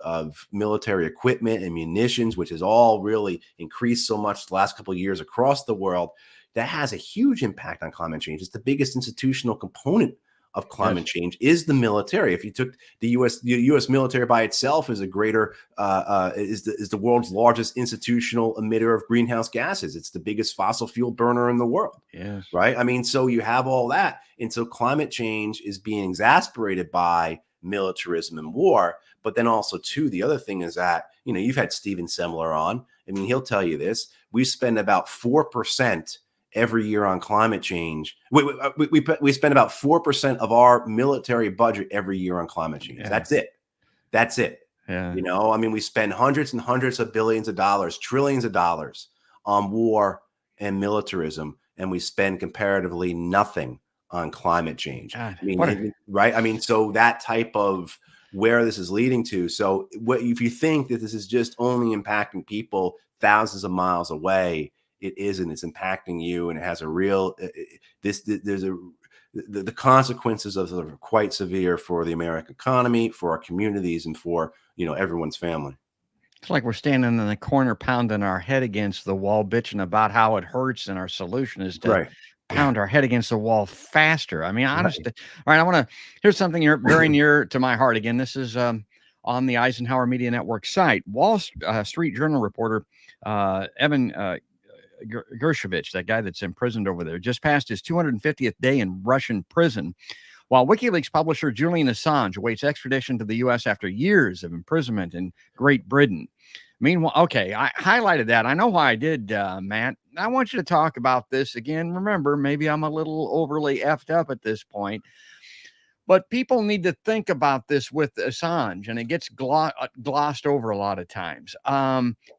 military equipment and munitions, which has all really increased so much the last couple of years across the world. That has a huge impact on climate change. It's the biggest institutional component of climate change is the military. If you took the U.S. military by itself is is the world's largest institutional emitter of greenhouse gases. It's the biggest fossil fuel burner in the world. Yes. Right. I mean, so you have all that. And so climate change is being exasperated by militarism and war. But then also, too, the other thing is that, you've had Steven Semler on. I mean, he'll tell you this. We spend about 4% every year on climate change. We spend about 4% of our military budget every year on climate change. Yeah. That's it. Yeah. We spend hundreds and hundreds of billions of dollars, trillions of dollars on war and militarism, and we spend comparatively nothing on climate change. God, right? So that type of where this is leading to. So if you think that this is just only impacting people thousands of miles away, it isn't. It's impacting you, and it has a real. The consequences of it are quite severe for the American economy, for our communities, and for everyone's family. It's like we're standing in the corner, pounding our head against the wall, bitching about how it hurts, and our solution is to pound our head against the wall faster. I mean, honestly. All right, here's something very near to my heart. Again, this is on the Eisenhower Media Network site. Wall Street Journal reporter Evan Gershkovich, that guy that's imprisoned over there, just passed his 250th day in Russian prison, while WikiLeaks publisher Julian Assange awaits extradition to the U.S. after years of imprisonment in Great Britain. Meanwhile, okay, I highlighted that. I know why I did, Matt. I want you to talk about this again. Remember, maybe I'm a little overly effed up at this point, but people need to think about this with Assange, and it gets glossed over a lot of times.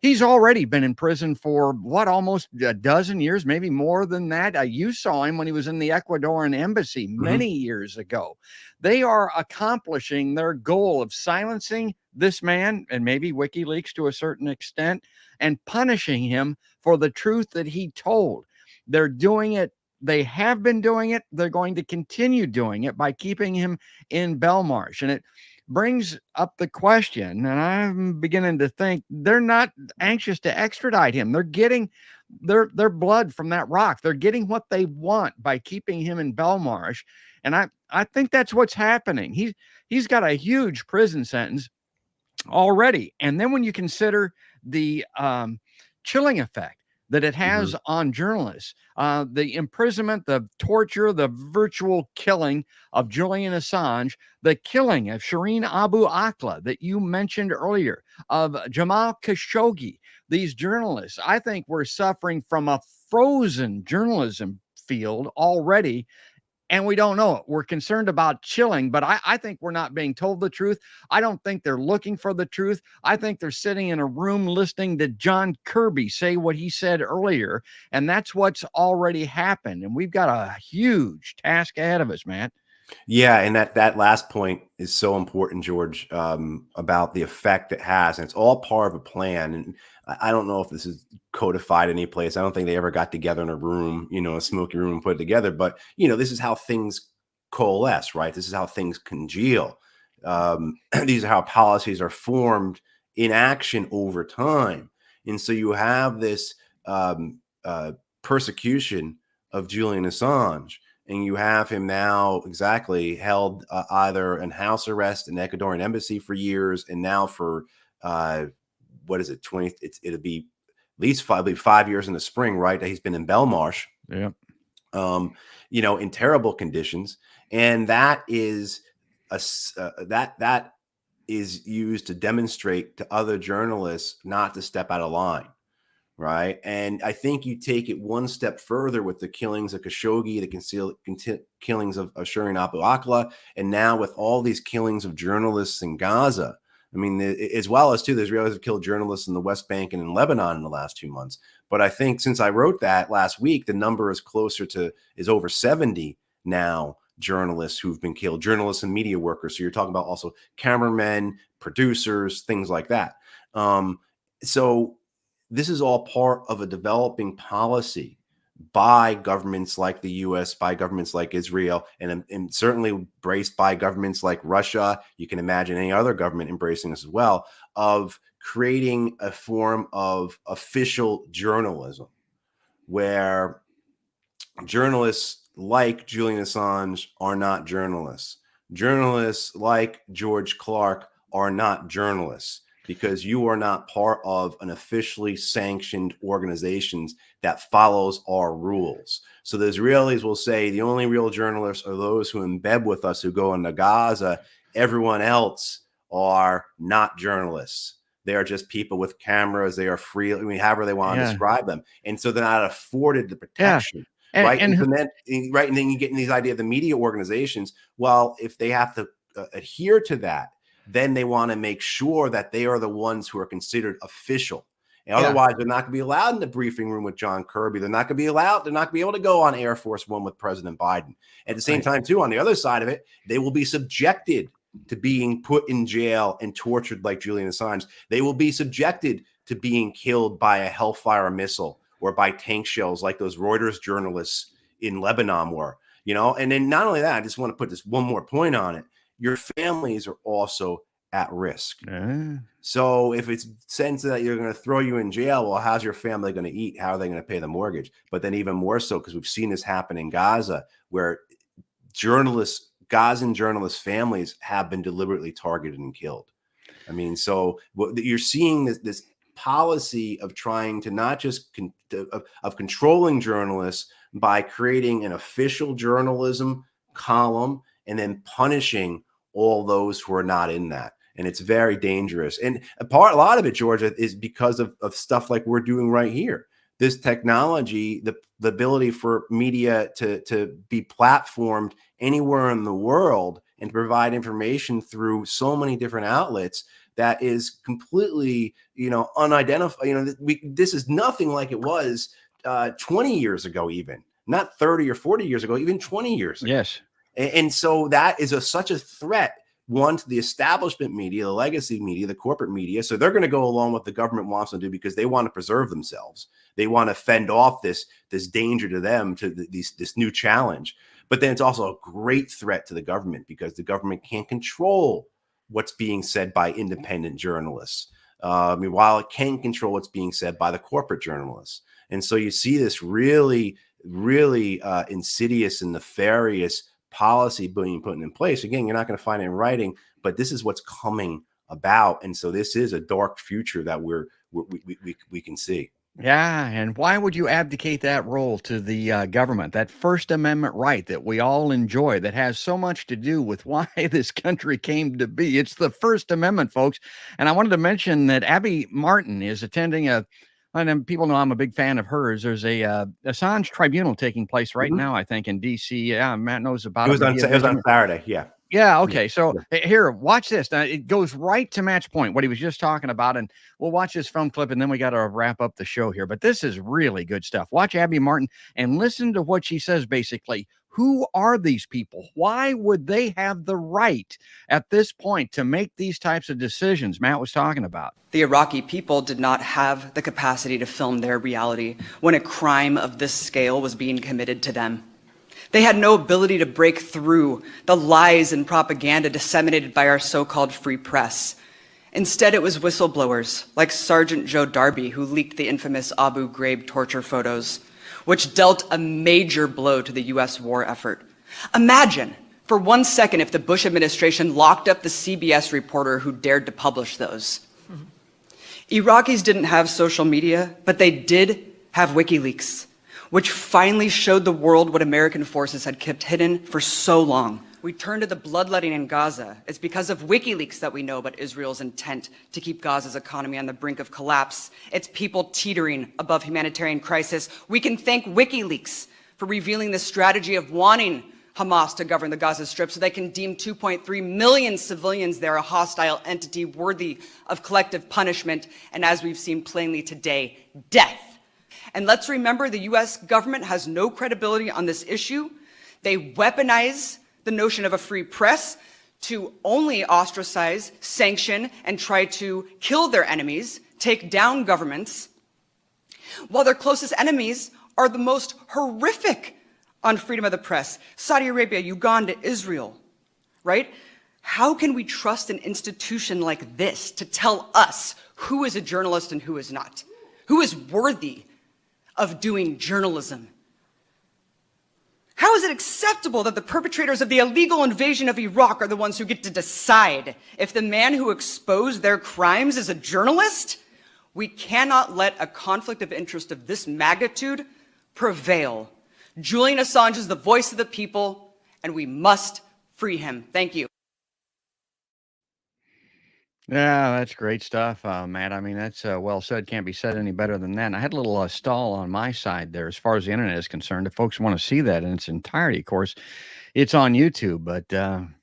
He's already been in prison for almost a dozen years, maybe more than that. You saw him when he was in the Ecuadorian embassy many years ago. They are accomplishing their goal of silencing this man, and maybe WikiLeaks to a certain extent, and punishing him for the truth that he told. They're doing it. They have been doing it. They're going to continue doing it by keeping him in Belmarsh. And it brings up the question, and I'm beginning to think they're not anxious to extradite him. They're getting their blood from that rock. They're getting what they want by keeping him in Belmarsh. And I think that's what's happening. He's got a huge prison sentence already. And then when you consider the chilling effect that it has on journalists, the imprisonment, the torture, the virtual killing of Julian Assange, the killing of Shireen Abu Akleh that you mentioned earlier, of Jamal Khashoggi, these journalists. I think we're suffering from a frozen journalism field already, and we don't know it. We're concerned about chilling, but I think we're not being told the truth. I don't think they're looking for the truth. I think they're sitting in a room listening to John Kirby say what he said earlier, and that's what's already happened. And we've got a huge task ahead of us, Matt. Yeah, and that last point is so important, George, about the effect it has, and it's all part of a plan. And I don't know if this is codified any place. I don't think they ever got together in a room, a smoky room, and put it together. But this is how things coalesce, right? This is how things congeal. These are how policies are formed in action over time, and so you have this persecution of Julian Assange. And you have him now exactly held either in house arrest in the Ecuadorian embassy for years, and now for what is it? It'll be at least 5 years in the spring, right? He's been in Belmarsh, Yeah. In terrible conditions, and that is that is used to demonstrate to other journalists not to step out of line. Right. And I think you take it one step further with the killings of Khashoggi, the killings of Shireen Abu Akleh, and now with all these killings of journalists in Gaza. I mean, as well as, too, the Israelis have killed journalists in the West Bank and in Lebanon in the last 2 months. But I think since I wrote that last week, the number is over 70 now journalists who've been killed, journalists and media workers. So you're talking about also cameramen, producers, things like that. So this is all part of a developing policy by governments like the U.S., by governments like Israel, and certainly embraced by governments like Russia. You can imagine any other government embracing this as well, of creating a form of official journalism where journalists like Julian Assange are not journalists. Journalists like George Clark are not journalists, because you are not part of an officially sanctioned organizations that follows our rules. So the Israelis will say the only real journalists are those who embed with us, who go into Gaza. Everyone else are not journalists. They are just people with cameras. They are free. I mean, however they want to describe them. And so they're not afforded the protection. Yeah. Right. And then you get in these idea of the media organizations. Well, if they have to adhere to that, then they want to make sure that they are the ones who are considered official. And otherwise, they're not going to be allowed in the briefing room with John Kirby. They're not going to be allowed. They're not going to be able to go on Air Force One with President Biden. At the same time, too, on the other side of it, they will be subjected to being put in jail and tortured like Julian Assange. They will be subjected to being killed by a Hellfire missile or by tank shells like those Reuters journalists in Lebanon were. And then not only that, I just want to put this one more point on it. Your families are also at risk. So if it's sense that you're going to throw you in jail, well, how's your family going to eat? How are they going to pay the mortgage? But then even more so, because we've seen this happen in Gaza, where Gazan journalists' families have been deliberately targeted and killed. I mean, so you're seeing this policy of trying to not just of controlling journalists by creating an official journalism column and then punishing all those who are not in that. And it's very dangerous. And a lot of it, Georgia, is because of stuff like we're doing right here. This technology, the ability for media to be platformed anywhere in the world and to provide information through so many different outlets that is completely, unidentified. This is nothing like it was 20 years ago, even not 30 or 40 years ago, even 20 years ago. Yes. And so that is such a threat, one, to the establishment media, the legacy media, the corporate media. So they're going to go along with what the government wants them to do because they want to preserve themselves. They want to fend off this danger to them, to this new challenge. But then it's also a great threat to the government because the government can't control what's being said by independent journalists. While it can control what's being said by the corporate journalists. And so you see this really, really insidious and nefarious policy being put in place. Again, you're not going to find it in writing, but this is what's coming about. And so this is a dark future that we can see. Yeah. And why would you abdicate that role to the government, that First Amendment right that we all enjoy, that has so much to do with why this country came to be? It's the First Amendment, folks. And I wanted to mention that Abby Martin is attending and people know I'm a big fan of hers. There's a Assange tribunal taking place right now, I think, in D.C. Yeah, Matt knows about it. It was on Saturday. Yeah. Yeah. Okay. So here, watch this. Now, it goes right to match point, what he was just talking about. And we'll watch this film clip and then we got to wrap up the show here. But this is really good stuff. Watch Abby Martin and listen to what she says, basically, Who are these people? Why would they have the right at this point to make these types of decisions Matt was talking about? The Iraqi people did not have the capacity to film their reality when a crime of this scale was being committed to them. They had no ability to break through the lies and propaganda disseminated by our so-called free press. Instead, it was whistleblowers like Sergeant Joe Darby who leaked the infamous Abu Ghraib torture photos, which dealt a major blow to the U.S. war effort. Imagine for 1 second if the Bush administration locked up the CBS reporter who dared to publish those. Iraqis didn't have social media, but they did have WikiLeaks, which finally showed the world what American forces had kept hidden for so long. We turn to the bloodletting in Gaza. It's because of WikiLeaks that we know about Israel's intent to keep Gaza's economy on the brink of collapse. It's people teetering above humanitarian crisis. We can thank WikiLeaks for revealing the strategy of wanting Hamas to govern the Gaza Strip so they can deem 2.3 million civilians there a hostile entity worthy of collective punishment, and as we've seen plainly today, death. And let's remember the US government has no credibility on this issue. They weaponize the notion of a free press to only ostracize, sanction, and try to kill their enemies, take down governments, while their closest enemies are the most horrific on freedom of the press: Saudi Arabia, Uganda, Israel, right? How can we trust an institution like this to tell us who is a journalist and who is not? Who is worthy of doing journalism? How is it acceptable that the perpetrators of the illegal invasion of Iraq are the ones who get to decide if the man who exposed their crimes is a journalist? We cannot let a conflict of interest of this magnitude prevail. Julian Assange is the voice of the people, and we must free him. Thank you. Yeah, that's great stuff, Matt. I mean, that's well said. Can't be said any better than that. And I had a little stall on my side there as far as the internet is concerned. If folks want to see that in its entirety, of course, it's on YouTube. But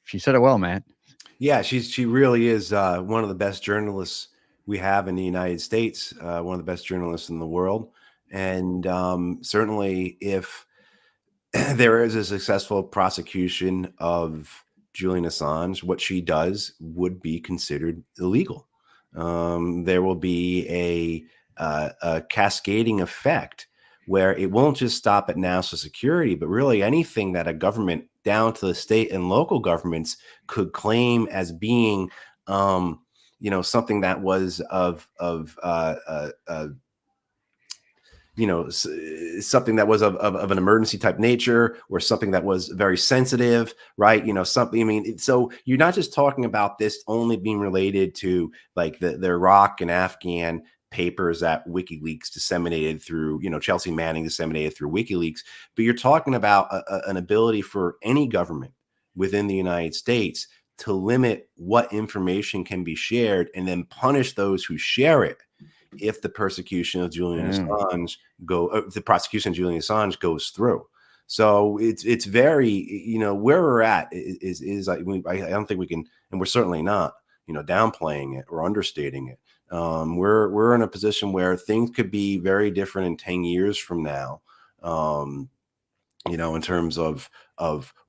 she said it well, Matt. Yeah, she really is one of the best journalists we have in the United States, one of the best journalists in the world. And certainly if there is a successful prosecution of Julian Assange, what she does would be considered illegal. There will be a cascading effect where it won't just stop at national security, but really anything that a government down to the state and local governments could claim as being, something that was something that was of an emergency type nature, or something that was very sensitive, right? Something, I mean, so you're not just talking about this only being related to like the Iraq and Afghan papers that WikiLeaks disseminated through, Chelsea Manning disseminated through WikiLeaks, but you're talking about an ability for any government within the United States to limit what information can be shared and then punish those who share it if the persecution of Julian Assange if the prosecution of Julian Assange goes through. So it's very, where we're at is I don't think we can, and we're certainly not, downplaying it or understating it. We're in a position where things could be very different in 10 years from now. In terms of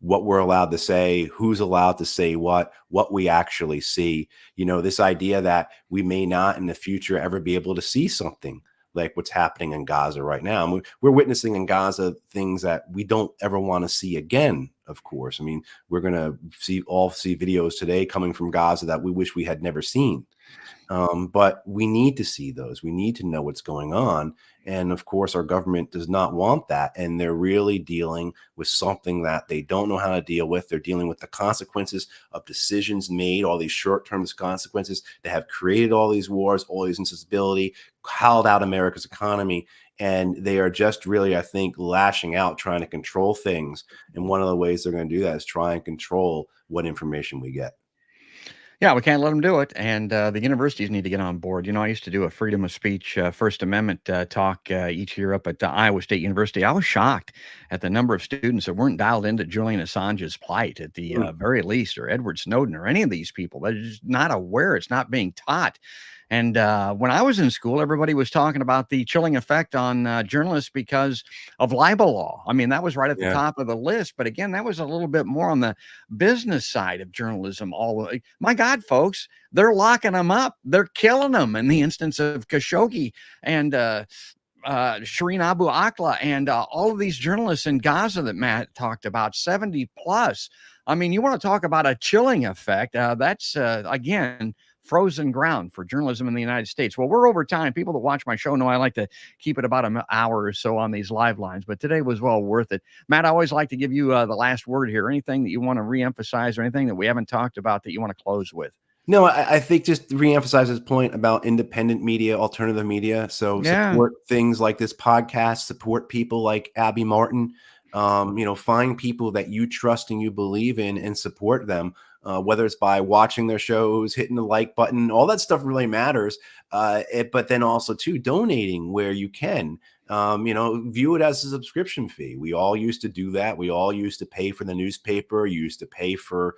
what we're allowed to say, who's allowed to say what we actually see, this idea that we may not in the future ever be able to see something like what's happening in Gaza right now. And we're witnessing in Gaza things that we don't ever want to see again, of course. I mean, we're going to see videos today coming from Gaza that we wish we had never seen. But we need to see those. We need to know what's going on. And of course, our government does not want that. And they're really dealing with something that they don't know how to deal with. They're dealing with the consequences of decisions made, all these short-term consequences that have created all these wars, all these instability, howled out America's economy. And they are just really, I think, lashing out, trying to control things. And one of the ways they're going to do that is try and control what information we get. Yeah, we can't let them do it. And the universities need to get on board. I used to do a freedom of speech, First Amendment talk each year up at Iowa State University. I was shocked at the number of students that weren't dialed into Julian Assange's plight at the very least, or Edward Snowden, or any of these people. They're just not aware. It's not being taught. And when I was in school, everybody was talking about the chilling effect on journalists because of libel law. I mean, that was right at the top of the list. But again, that was a little bit more on the business side of journalism. My God, folks, they're locking them up. They're killing them in the instance of Khashoggi and Shireen Abu Akleh and all of these journalists in Gaza that Matt talked about, 70 plus. I mean, you want to talk about a chilling effect. That's, again, frozen ground for journalism in the United States. Well, we're over time. People that watch my show know I like to keep it about an hour or so on these live lines, but today was well worth it. Matt, I always like to give you the last word here. Anything that you want to reemphasize or anything that we haven't talked about that you want to close with? No, I think just to reemphasize his point about independent media, alternative media. So support things like this podcast, support people like Abby Martin, find people that you trust and you believe in and support them. Whether it's by watching their shows, hitting the like button, all that stuff really matters. But then also too, donating where you can, view it as a subscription fee. We all used to do that. We all used to pay for the newspaper, used to pay for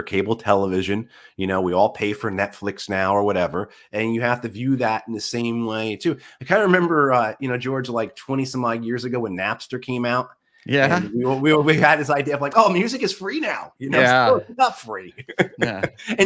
cable television. We all pay for Netflix now or whatever. And you have to view that in the same way too. I kind of remember, George, like 20 some odd years ago when Napster came out. Yeah, we had this idea of like, oh, music is free now. So it's not free.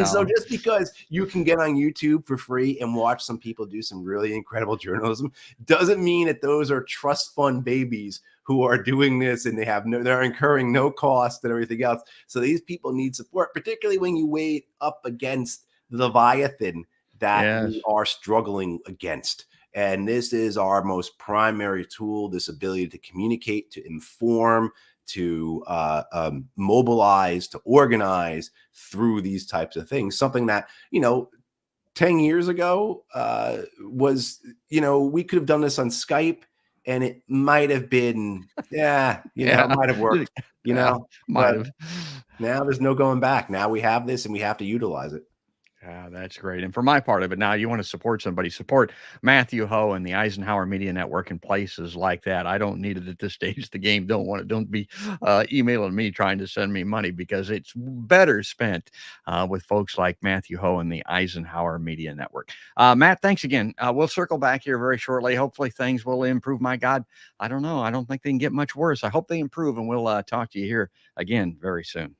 So just because you can get on YouTube for free and watch some people do some really incredible journalism doesn't mean that those are trust fund babies who are doing this and they're incurring no cost and everything else. So these people need support, particularly when you weigh up against the Leviathan that we are struggling against. And this is our most primary tool, this ability to communicate, to inform, to mobilize, to organize through these types of things. Something that, 10 years ago was, we could have done this on Skype and it might have been, it might have worked, might have. Now there's no going back. Now we have this and we have to utilize it. That's great. And for my part of it, now you want to support somebody, support Matthew Ho and the Eisenhower Media Network and places like that. I don't need it at this stage of the game. Don't be emailing me trying to send me money, because it's better spent with folks like Matthew Ho and the Eisenhower Media Network. Matt, thanks again. We'll circle back here very shortly. Hopefully things will improve. My God, I don't know. I don't think they can get much worse. I hope they improve, and we'll talk to you here again very soon.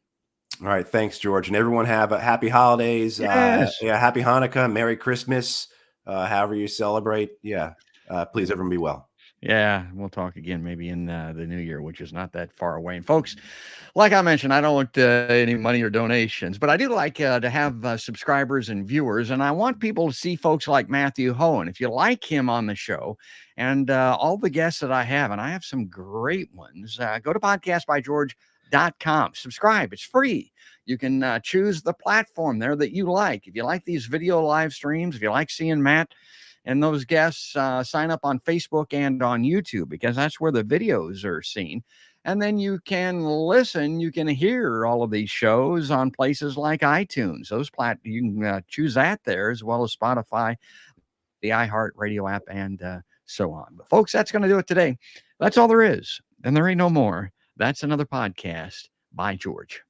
All right. Thanks, George. And everyone have a happy holidays. Happy Hanukkah. Merry Christmas. However you celebrate. Please, everyone be well. Yeah, we'll talk again maybe in the new year, which is not that far away. And folks, like I mentioned, I don't want any money or donations, but I do like to have subscribers and viewers. And I want people to see folks like Matthew Ho. And if you like him on the show and all the guests that I have, and I have some great ones, go to podcastbygeorge.com. Subscribe. It's free. You can choose the platform there that you like. If you like these video live streams, if you like seeing Matt and those guests, sign up on Facebook and on YouTube, because that's where the videos are seen. And then you can listen, you can hear all of these shows on places like iTunes. You can choose that there, as well as Spotify, the iHeartRadio app, and so on. But folks, that's going to do it today. That's all there is. And there ain't no more. That's another podcast by George.